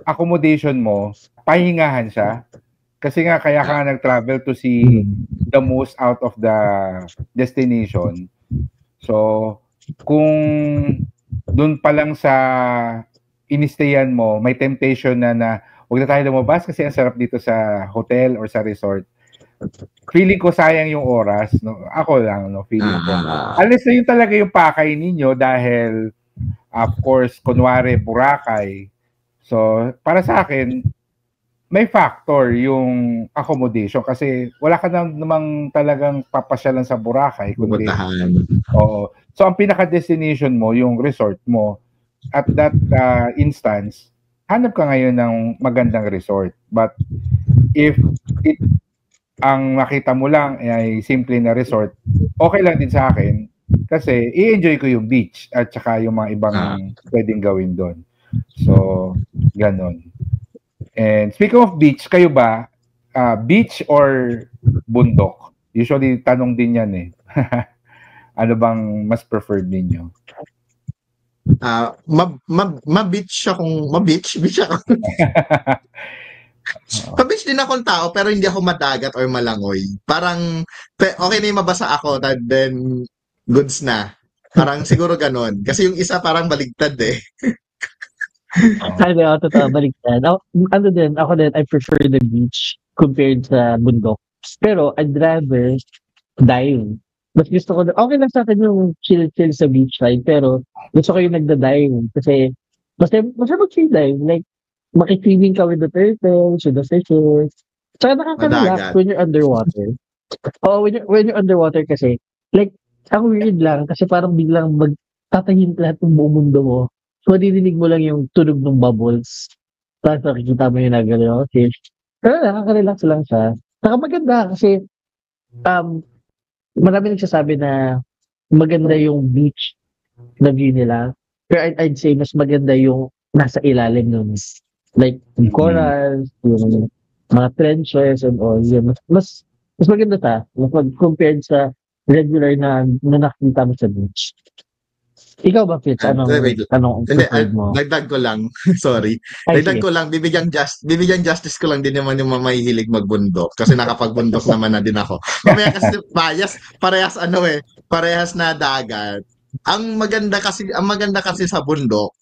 accommodation mo, pahingahan siya. Kasi nga kaya ka nag-travel to see the most out of the destination. So, kung doon pa lang sa inistayan mo, may temptation na huwag na tayo lumabas kasi ang sarap dito sa hotel or sa resort. Feeling ko sayang yung oras. No? Ako lang, no? Feeling ko. Unless na yun talaga yung pakay ninyo dahil, of course, kunwari, Boracay. So, para sa akin, may factor yung accommodation kasi wala ka namang talagang papasyalan sa Boracay. Kundi, oo. So, ang pinaka-destination mo, yung resort mo, at that instance, hanap ka ngayon ng magandang resort. But if ang makita mo lang ay simple na resort, okay lang din sa akin kasi i-enjoy ko yung beach at saka yung mga ibang pwedeng gawin doon. So, ganon. And speaking of beach, kayo ba, beach or bundok? Usually, tanong din yan eh. Ano bang mas preferred ninyo? Beach ako. Pa-beach din akong tao, pero hindi ako madagat or malangoy. Parang, okay na yung mabasa ako, then goods na. Parang siguro ganon. Kasi yung isa parang baligtad eh. Sabi ako, totoo, baligtad. Ako din, I prefer the beach compared sa bundok. Pero, I'd rather dive. Mas gusto ko, okay lang sa akin yung chill-chill sa beach side, pero gusto ko yung nagda-dive. Kasi, basta mag-chill dive. Like, makikwimming ka with the turtles, with the fishes. Tsaka nakaka-relax Madagat. when you're underwater. Oo, when you're underwater kasi, like, ang weird lang kasi parang biglang magtatahimik lahat ng buong mundo mo. So, maririnig mo lang yung tunog ng bubbles. Tapos nakikita mo yung nagalaw. Okay. Pero nakaka-relax lang siya. Saka maganda kasi marami nagsasabi na maganda yung beach na view nila. Pero I'd say mas maganda yung nasa ilalim nun. Like, yung corals, yung mga trenches and all. Yun. Mas maganda ta. Mas compared sa regular na nakikita mo sa beach. Ikaw ba, Fitz? Wait. Anong Hindi, preferred mo? dagdag ko lang. Sorry. Ay, Dagdag sige. ko lang, bibigyan justice ko lang din naman yung mga mahihilig magbundok. Kasi nakapagbundok naman na din ako. Mamaya kasi parehas na dagat. Ang maganda kasi sa bundok,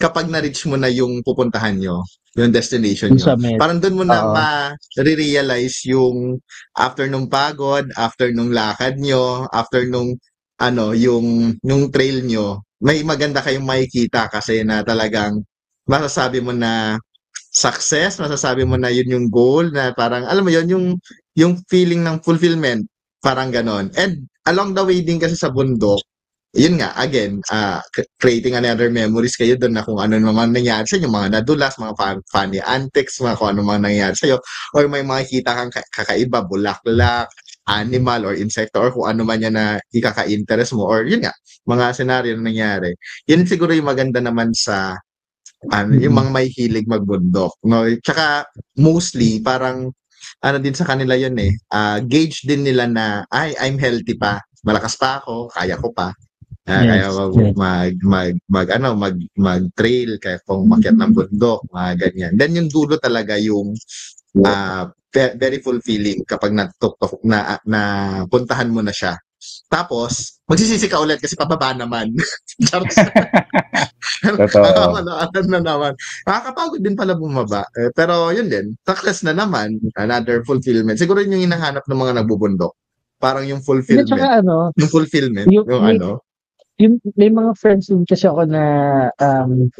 kapag na-reach mo na yung pupuntahan nyo, yung destination Yung nyo, summit. parang doon mo na Oo. ma-realize yung after nung pagod, after nung lakad nyo, after nung yung trail nyo, may maganda kayong makikita kasi na talagang masasabi mo na success, masasabi mo na yun yung goal, na parang, alam mo yun, yung feeling ng fulfillment, parang ganon. And along the way din kasi sa bundok, yun nga, again, creating another memories kayo doon na kung ano naman nangyari sa inyo, mga nadulas, mga funny antics, mga kung ano man nangyari sa iyo, or may makikita kang kakaiba, bulaklak, animal or insect or kung ano man yan na ikaka-interest mo, or yun nga, mga senaryo na nangyari. Yun siguro yung maganda naman sa yung mga may hilig magbundok, no? Tsaka mostly parang din sa kanila yun gauge din nila na I'm healthy pa, malakas pa ako, kaya ko pa. Kaya mag-trail, kaya kung umakyat ng bundok, mga ganyan. Then yung dulo talaga yung very fulfilling kapag na puntahan mo na siya. Tapos, magsisisi ka ulit kasi pababa naman. Totoo. Na naman. Nakakapagod din pala bumaba. Pero yun din, success na naman. Another fulfillment. Siguro yun yung hinahanap ng mga nagbubundok. Parang yung fulfillment. Tsaka Yung fulfillment. Yung may mga friends din kasi ako na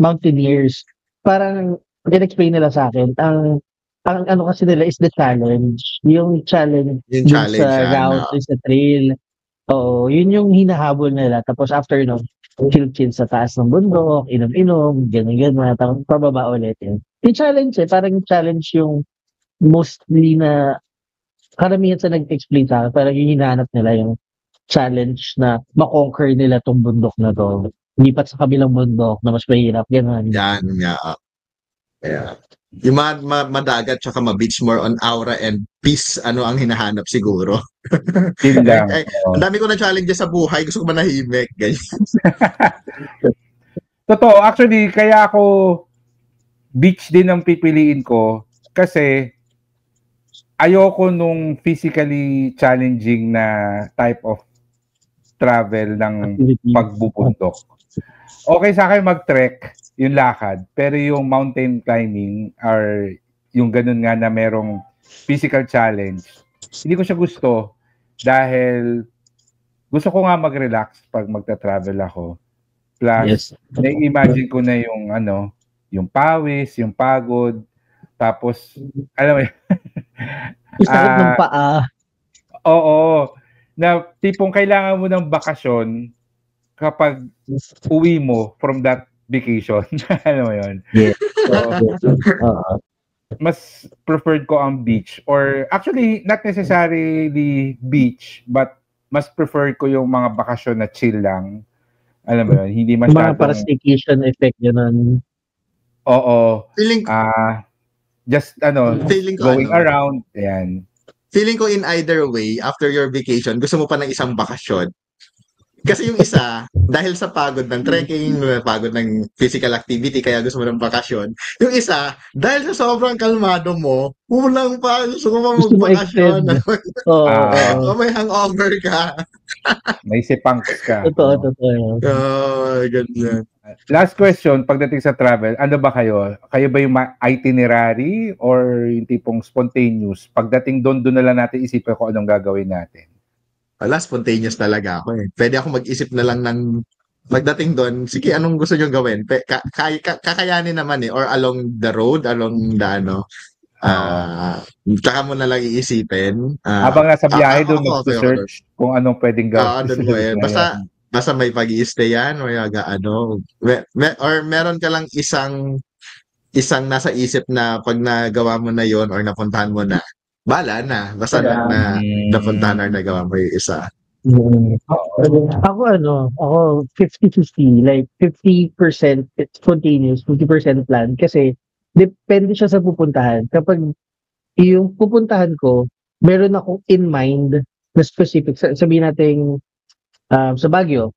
mountaineers. Parang in-explain nila sa akin, ang ano kasi nila is the challenge. Yung challenge sa route, sa trail. Oo, yun yung hinahabol nila. Tapos after nun, chill-chill sa taas ng bundok, inom-inom, ganyan-ganyan, tapos pababa ulit. Yung challenge parang yung challenge yung mostly na karamihan sa nag-explain sa akin, parang yung hinahanap nila yung challenge na makonquer nila tong bundok na to. Lipat sa kabilang bundok na mas mahirap, gano'n. Yan nga. Yeah. Yung madagat tsaka ma-beach, more on aura and peace, ang hinahanap siguro. Chill lang. Ang dami ko na challenge sa buhay, gusto ko manahimik. Totoo, actually, kaya ako beach din ang pipiliin ko kasi ayoko nung physically challenging na type of travel ng pagbubundok. Okay sa akin mag-trek, yung lakad, pero yung mountain climbing or yung ganun nga na merong physical challenge, hindi ko siya gusto dahil gusto ko nga mag-relax pag magta-travel ako. Plus, na-imagine ko na yung pawis, yung pagod, tapos, alam mo sakit ng paa. Oo. Na tipong kailangan mo ng bakasyon kapag uwi mo from that vacation. Alam mo yun? Yeah. So, mas preferred ko ang beach. Or actually, not necessarily beach, but mas preferred ko yung mga bakasyon na chill lang. Alam mo yun? Hindi masyadong... Mga para staycation effect yun. Oo. Just going around. Ayan. Feeling ko in either way, after your vacation, gusto mo pa ng isang bakasyon. Kasi yung isa, dahil sa pagod ng trekking, pagod ng physical activity, kaya gusto mo ng bakasyon. Yung isa, dahil sa sobrang kalmado mo, kulang pa, gusto mo pa magbakasyon. May hangover ka. May sipangs ka. Totoo. Ganyan. Last question, pagdating sa travel, ano ba kayo? Kayo ba yung itinerary or yung tipong spontaneous? Pagdating doon na lang natin isipin kung anong gagawin natin. Spontaneous talaga ako Pwede ako mag-isip na lang ng pagdating doon, sige, anong gusto nyo gawin? Kakayanin naman or along the road, along the Tsaka mo na lang iisipin. Habang nasa biyahe doon, Ako, okay ako doon. mag-search kung anong pwedeng gawin. Doon po eh. Basta may pag-i-stayan o or meron ka lang isang nasa isip na pag nagawa mo na yon or napuntahan mo na, bala na. Basta napuntahan or nagawa mo yung isa. Ako 50-50, like 50% spontaneous, 50% plan kasi depende siya sa pupuntahan. Kapag yung pupuntahan ko, meron akong in mind na specific, sabihin natin sa Baguio,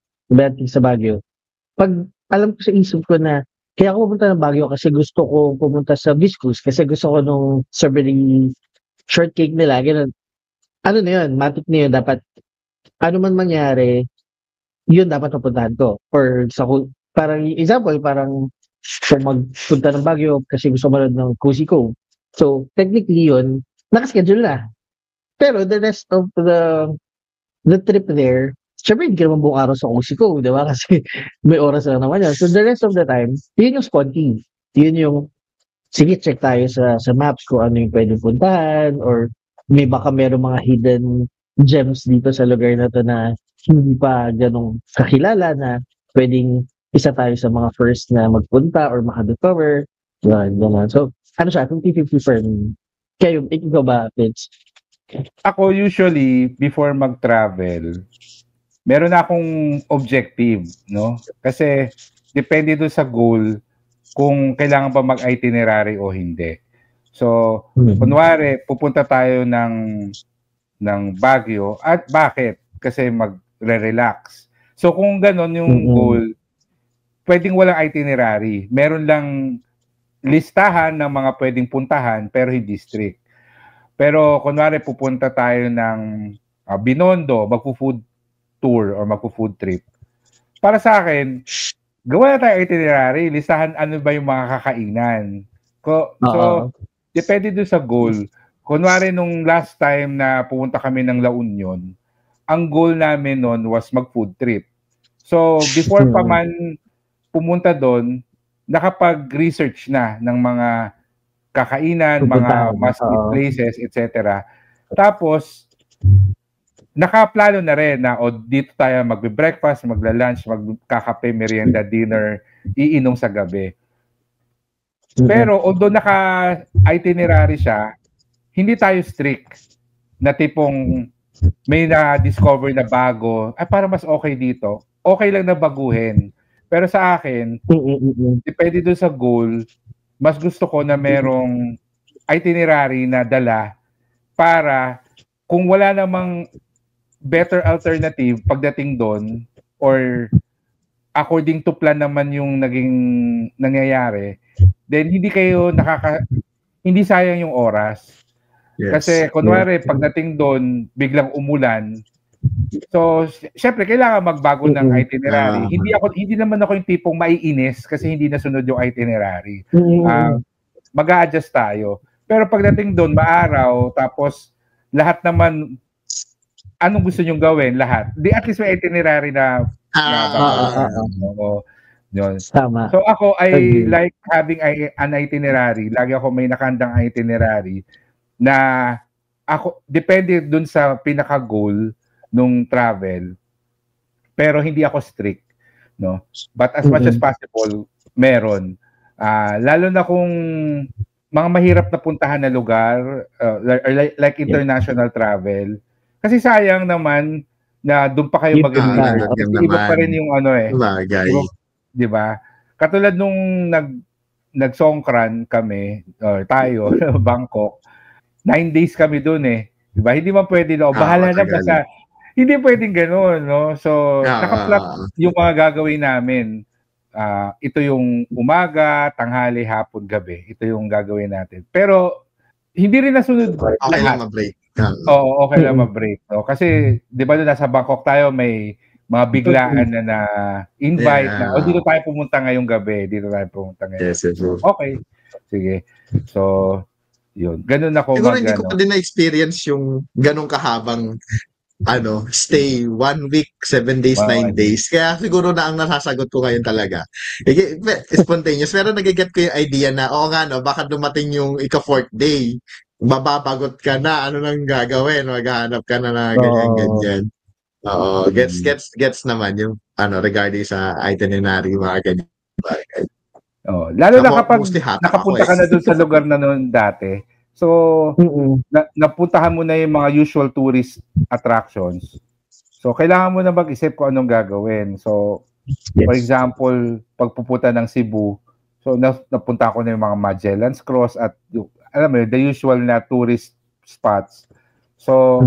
pag alam ko sa isip ko na kaya ako pupunta ng Baguio kasi gusto ko pumunta sa Viscus kasi gusto ko nung strawberry shortcake nila, ganun. Ano na yun, matik na yun, dapat ano man mangyari, yun dapat mapuntahan ko. Or parang example, parang kung magpunta ng Baguio kasi gusto manood ng Cozy Cove. So, technically yun, nakaschedule na. Pero the rest of the trip there, syempre hindi ka naman buong araw sa Cozy Cove, di ba? Kasi may oras lang naman yan. So, the rest of the time, yun yung spontaneous. Yun yung, sige, check tayo sa maps kung ano yung pwedeng puntahan or baka meron mga hidden gems dito sa lugar na to na hindi pa ganong kakilala na pwedeng isa tayo sa mga first na magpunta or makadiscover. Ganun. So, ano siya, 50-50 for me. Kayo, ikaw ba, Fitz? Ako usually, before mag-travel, meron na akong objective, no? Kasi, depende doon sa goal kung kailangan ba mag-itinerary o hindi. So, kunwari, pupunta tayo ng Baguio. At bakit? Kasi magre-relax. So, kung ganon yung goal, pwedeng walang itinerary. Meron lang listahan ng mga pwedeng puntahan pero hindi strict. Pero kunwari pupunta tayo ng Binondo, magpo-food tour or magpo-food trip. Para sa akin, gawa na tayo itinerary, listahan ano ba yung mga kakainan. So, depende doon sa goal. Kunwari nung last time na pumunta kami ng La Union, ang goal namin noon was mag-food trip. So, before pa man pumunta doon, nakapag-research na ng mga kakainan, mga must-eat places, etc. Tapos, nakaplano na rin na dito tayo magbe-breakfast, magla-lunch, magkakape, merienda, dinner, iinom sa gabi. Pero, although naka-itinerary siya, hindi tayo strict na tipong may na-discover na bago, para mas okay dito. Okay lang na baguhin. Pero sa akin, depende doon sa goal, mas gusto ko na merong itinerary na dala para kung wala namang better alternative pagdating doon or according to plan naman yung naging nangyayari, then hindi sayang yung oras. Yes. Kasi kunwari pagdating doon biglang umulan, so syempre kailangan magbago ng itinerary. Hindi naman ako yung tipong maiinis kasi hindi nasunod yung itinerary. Mag-a-adjust tayo. Pero pagdating doon maaraw, tapos lahat naman anong gusto nyong gawin, lahat. At least may itinerary na yun. Tama. So ako, I like having an itinerary. Lagi ako may nakandang itinerary na ako, depende dun sa pinaka-goal nung travel. Pero hindi ako strict, no? But as much as possible, meron. Lalo na kung mga mahirap na puntahan na lugar, like international travel. Kasi sayang naman na doon pa kayo mag-enjoy. Iba pa rin yung di ba? Katulad nung nag-Songkran kami, tayo, Bangkok, 9 days kami doon eh. Di ba? Hindi man pwede bahala na basta. Hindi pwedeng gano'n, no? So, naka-plot yung mga gagawin namin. Ito yung umaga, tanghali, hapon, gabi. Ito yung gagawin natin. Pero, hindi rin nasunod okay lang ma-break. Oo, okay lang ma-break. No? Kasi, di ba nasa Bangkok tayo, may mga biglaan na invite na, dito tayo pumunta ngayong gabi. Yes, okay. Sige. So, yun. Ganun ako siguro hindi ko pa din na-experience yung ganun kahabang stay 1 week, 7 days, 9 days. Kaya siguro na ang nasasagot ko ngayon talaga. Spontaneous. Pero nagiget ko yung idea na, baka dumating yung ika-4th day. mapapagot ka na, ano nang gagawin? Maghahanap ka na na Oo. ganyan-ganyan. Oo, gets naman yung regarding sa itinerary, mga ganyan bagay. Lalo na kapag Mostly hatak nakapunta ako ka na dun sa lugar na noon dati. So, napuntahan mo na yung mga usual tourist attractions. So, kailangan mo na mag-isip kung anong gagawin. So, for example, pagpupunta ng Cebu, so napunta ko na yung mga Magellan's Cross at alam mo, the usual na tourist spots. So,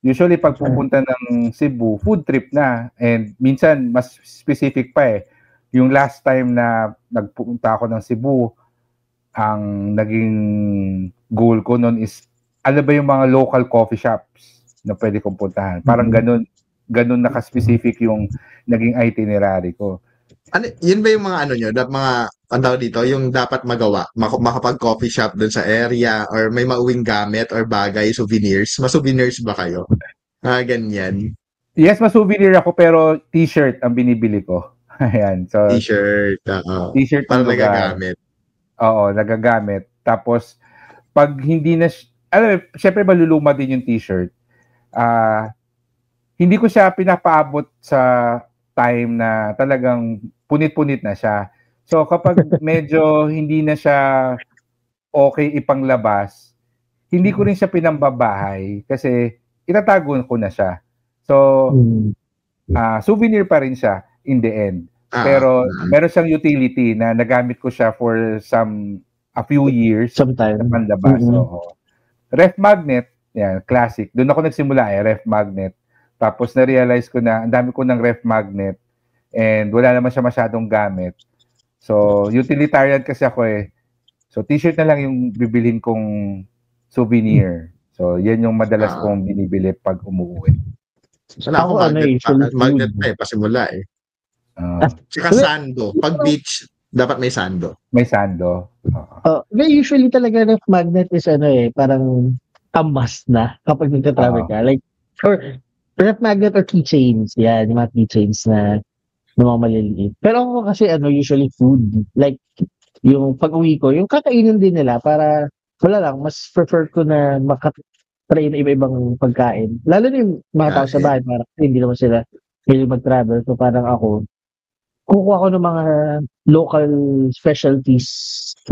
usually pag pupunta ng Cebu, food trip na. And minsan, mas specific pa eh. Yung last time na nagpunta ako ng Cebu, ang naging goal ko noon is, ano ba yung mga local coffee shops na pwede kong puntahan? Parang ganun naka-specific yung naging itinerary ko. Ano, yun ba yung mga nyo, mga dito, yung dapat magawa, makapag-coffee shop dun sa area or may mauwing gamit or bagay, souvenirs? Mas-souvenirs ba kayo? Ganyan. Yes, mas-souvenir ako pero t-shirt ang binibili ko. Ayan. So, t-shirt. T-shirt para ng lugar. nagagamit. Oo, nagagamit. Tapos, pag hindi na, syempre maluluma din yung t-shirt. Hindi ko siya pinapaabot sa time na talagang punit-punit na siya. So, kapag medyo hindi na siya okay ipanglabas, hindi ko rin siya pinambabahay kasi itatago ko na siya. So, souvenir pa rin siya in the end. Pero meron siyang utility na nagamit ko siya for a few years. Sometime. Na panlabas. Ref magnet, yan, classic. Doon ako nagsimula ref magnet. Tapos na-realize ko na ang dami ko ng ref magnet and wala naman siya masyadong gamit. So, utilitarian kasi ako eh. So, t-shirt na lang yung bibilhin kong souvenir. So, yan yung madalas kong binibili pag umuwi. Wala akong magnet pa pasimula eh. Tsaka sando. Pag beach, dapat may sando. May sando. Usually talaga ref magnet is parang a must na kapag nagta-travel ka. Like, or ref magnet or keychains. Yan, yung mga keychains na mga maliliit. Pero ako kasi usually food. Like, yung pag-uwi ko, yung kakainin din nila para, wala lang, mas prefer ko na makatry na iba-ibang pagkain. Lalo na yung mga tao sa bahay, parang hindi naman sila pwede mag-travel. So parang ako, kukuha ko ng mga local specialties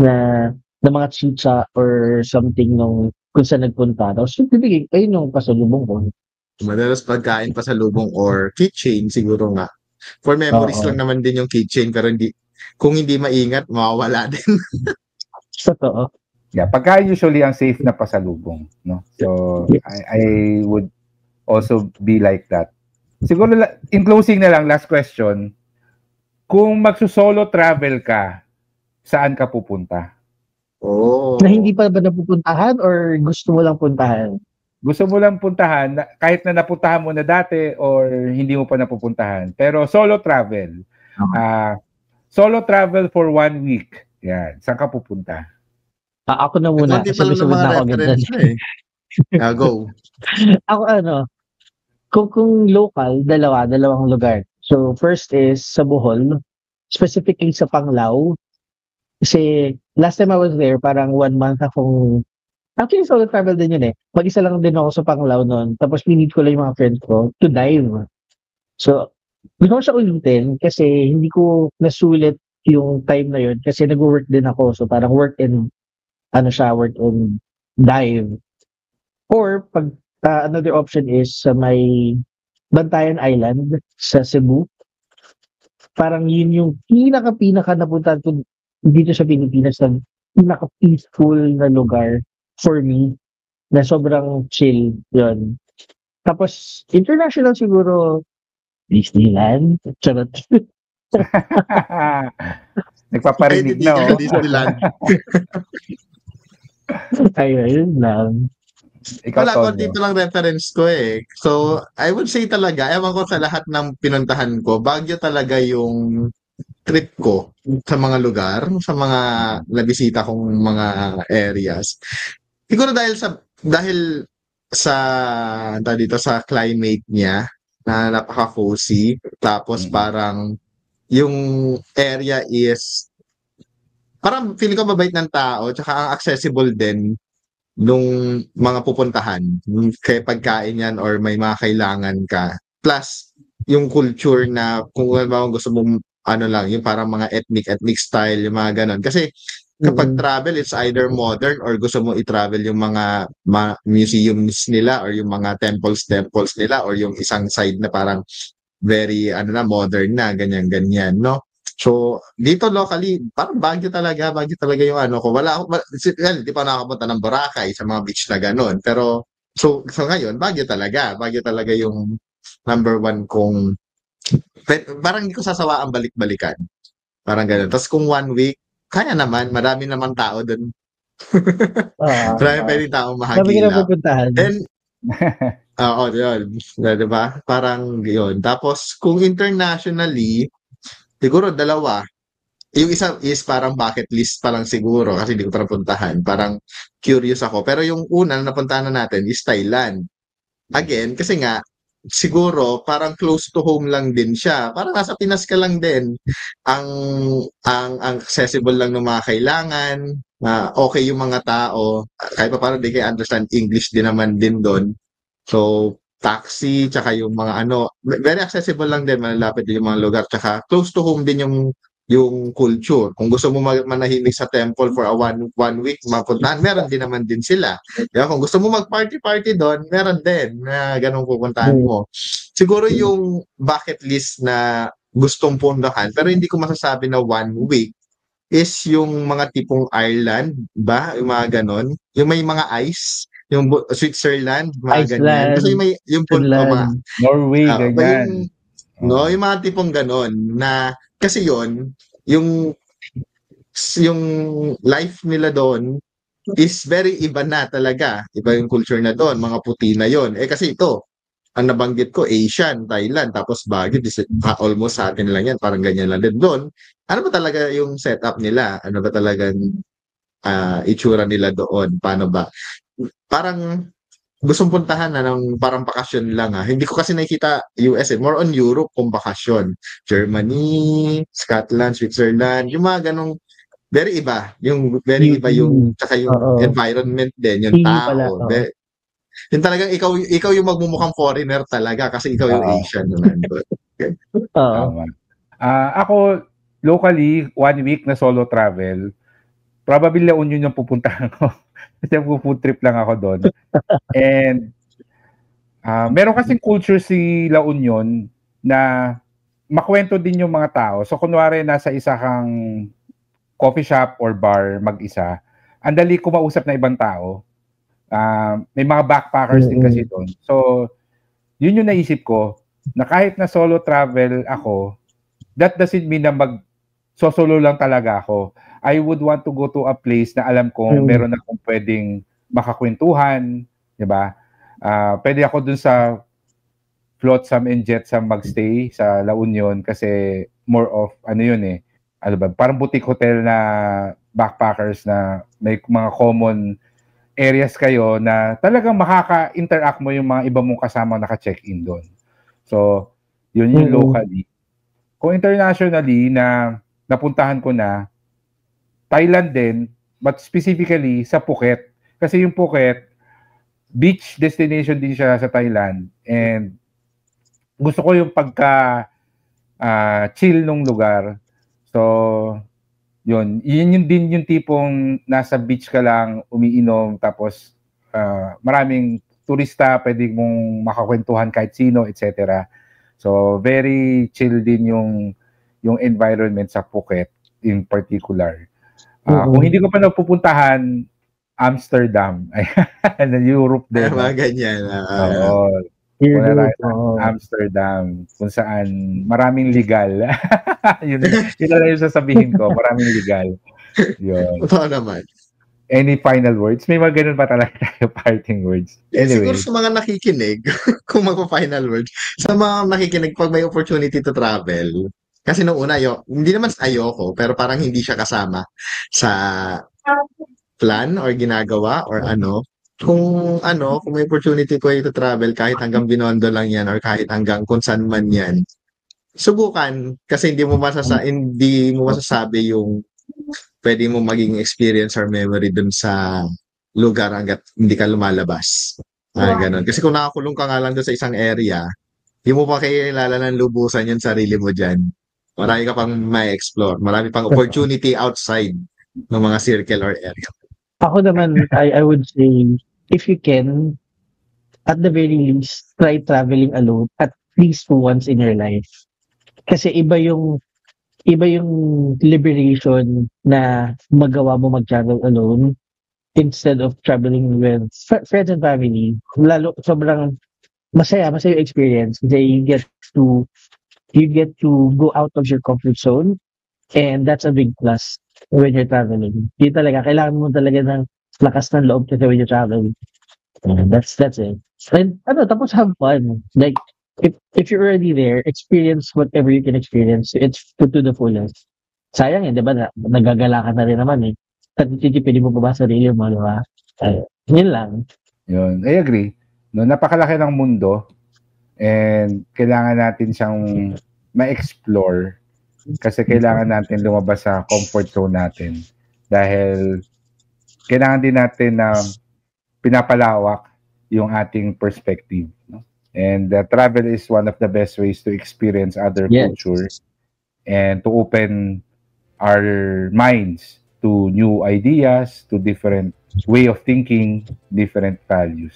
na mga chicha or something nung kung saan nagpunta. Tapos bibigay, ayun yung pasalubong ko. Madalas pagkain pasalubong or keychain siguro nga. For memories lang naman din yung keychain pero kung hindi maingat, mawawala din. Totoo. Yeah, pagkain usually ang safe na pasalubong, no? So I would also be like that. Siguro in closing na lang, last question. Kung magsusolo travel ka, saan ka pupunta? Na hindi pa ba napupuntahan or gusto mo lang puntahan? Gusto mo lang puntahan, kahit na napuntahan mo na dati or hindi mo pa napupuntahan. Pero solo travel. Solo travel for 1 week. Yan. Saan ka pupunta? Ako na muna. Kasi sunod na ako agad. Go. Ako kung local, dalawang lugar. So first is sa Bohol, specifically sa Panglao. Kasi last time I was there, parang 1 month akong actually solo travel din yun eh. Mag-isa lang din ako sa Panglao noon. Tapos pinid ko lang yung mga friends ko to dive. So, gusto ko siya ulitin kasi hindi ko nasulit yung time na yun kasi nag-work din ako. So, parang work and dive. Or, pag another option is sa may Bantayan Island sa Cebu. Parang yun yung pinaka napunta ko dito sa Pilipinas na pinaka-peaceful na lugar for me na sobrang chill yun. Tapos, international siguro Disneyland. Charot. Nagpaparinig na Disneyland. Ayun lang. Wala, konti pa lang reference ko eh. So, I would say talaga, ewan ko sa lahat ng pinuntahan ko, Baguio talaga yung trip ko sa mga lugar, sa mga nabisita kong mga areas. Siguro dahil sa climate niya na napaka-cozy, tapos parang yung area is parang feeling ko mabait ng tao, tsaka ang accessible din nung mga pupuntahan, kaya pagkain yan or may mga kailangan ka. Plus, yung culture na kung halimbawa gusto mong lang, yung parang mga ethnic style, yung mga ganon. Kasi kapag travel, it's either modern or gusto mo i-travel yung mga museums nila or yung mga temples nila or yung isang side na parang very modern na, ganyan, no? So, dito locally, parang Baguio talaga yung ko. Wala ako, di pa nakakapunta ng Boracay sa mga beach na gano'n. Pero, so ngayon, Baguio talaga yung number one kong, parang hindi ko sasawaan balik-balikan. Parang gano'n. Tapos kung 1 week, kaya naman, marami naman tao doon. Marami pwedeng taong Sabi ka na mahagilap. pupuntahan. Then, yun. Diba? Parang yun. Tapos, kung internationally, siguro dalawa. Yung isa is parang bucket list pa lang siguro kasi hindi ko pa napuntahan. Parang curious ako. Pero yung una na napuntahan na natin is Thailand. Again, kasi nga, siguro parang close to home lang din siya. Parang nasa Pinas ka lang din. Ang accessible lang ng mga kailangan. Okay yung mga tao. Kahit pa parang di kayo understand English din naman din doon. So, taxi, tsaka yung mga very accessible lang din, malalapit din yung mga lugar, tsaka close to home din yung culture. Kung gusto mo manahimik sa temple for a one week, mapuntahan, meron din naman din sila. Kaya kung gusto mo mag-party doon, meron din na ganun pupuntahan mo. Siguro yung bucket list na gustong puntahan, pero hindi ko masasabi na 1 week, is yung mga tipong Ireland, ba? Yung mga ganun. Yung may mga ice, yung Switzerland, mga ganyan. Kasi yung mga Norway, ganyan. Yung mga tipong ganon na kasi yung life nila doon is very iba na talaga. Iba yung culture na doon, mga puti na yon. Kasi ito, ang nabanggit ko, Asian, Thailand, tapos Baguio, almost sa atin lang yan, parang ganyan lang din doon. Ano ba talaga yung setup nila? Ano ba talagang itsura nila doon? Paano ba? Parang gustong puntahan na ng parang bakasyon lang Hindi ko kasi nakikita US more on Europe kung bakasyon. Germany, Scotland, Switzerland, yung mga ganong very iba. Yung very iba yung tsaka yung environment din, yung tao. Yung talagang ikaw yung magmumukhang foreigner talaga kasi ikaw yung Asian na nandun. Ako, locally, 1 week na solo travel, probably La Union yung pupuntahan ko. Kasi food trip lang ako doon. And meron kasing culture si La Union na makwento din yung mga tao. So kunwari nasa isa kang coffee shop or bar mag-isa, ang dali kumausap na ibang tao. May mga backpackers din kasi doon. So yun yung naisip ko na kahit na solo travel ako, that doesn't mean na solo lang talaga ako. I would want to go to a place na alam kong meron akong pwedeng makakwentuhan, di ba? Pwede ako dun sa Flotsam and Jetsam magstay sa La Union kasi more of, parang boutique hotel na backpackers na may mga common areas kayo na talagang makaka-interact mo yung mga iba mong kasama naka-check-in doon. So, yun yung locally. Kung internationally na napuntahan ko na, Thailand din, but specifically sa Phuket. Kasi yung Phuket, beach destination din siya sa Thailand. And gusto ko yung chill nung lugar. So, yun din yung tipong nasa beach ka lang, umiinom, tapos maraming turista, pwede mong makakwentuhan kahit sino, etc. So, very chill din yung environment sa Phuket in particular. Kung hindi ko pa napupuntahan, Amsterdam. Europe din. Mga ganyan. Amsterdam, kung saan maraming legal. yun lang yung sasabihin ko, maraming legal. Yun. Totoo naman. Any final words? May mga ganun pa talaga tayo parting words. Siguro Anyway. sa mga nakikinig, kung magpa-final words, sa mga nakikinig pag may opportunity to travel, kasi nung una, hindi naman ayoko, pero parang hindi siya kasama sa plan or ginagawa or kung may opportunity ko to travel kahit hanggang Binondo lang yan or kahit hanggang kung saan man yan, subukan kasi hindi mo masasabi yung pwede mo maging experience or memory dun sa lugar hangga't hindi ka lumalabas. Ganun. Kasi kung nakakulong ka nga lang doon sa isang area, hindi mo pa kilala ng lubusan yung sarili mo dyan. Marami ka pang may explore. Marami pang opportunity outside ng mga circle or area. Ako naman, I would say, if you can, at the very least, try traveling alone at least once in your life. Kasi iba yung liberation na magawa mo mag-travel alone instead of traveling with friends and family. Lalo, sobrang masaya yung experience. Kasi you get to go out of your comfort zone, and that's a big plus when you're traveling. Hindi talaga, kailangan mo talaga ng lakas ng loob kasi when you travel. That's it. And tapos have fun. Like, if you're already there, experience whatever you can experience. It's to the fullest. Sayang di ba? Nagagala ka na rin naman eh. Pwede mo pa ba sarili mo, di ba? Yun lang. Yun. I agree. No, napakalaki ng mundo and kailangan natin siyang ma-explore kasi kailangan natin lumabas sa comfort zone natin dahil kailangan din natin na pinapalawak yung ating perspective. No? And travel is one of the best ways to experience other cultures and to open our minds to new ideas, to different way of thinking, different values.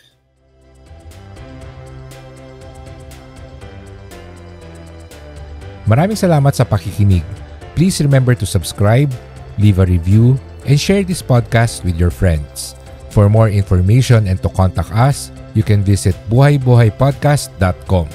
Maraming salamat sa pakikinig. Please remember to subscribe, leave a review, and share this podcast with your friends. For more information and to contact us, you can visit buhaybuhaypodcast.com.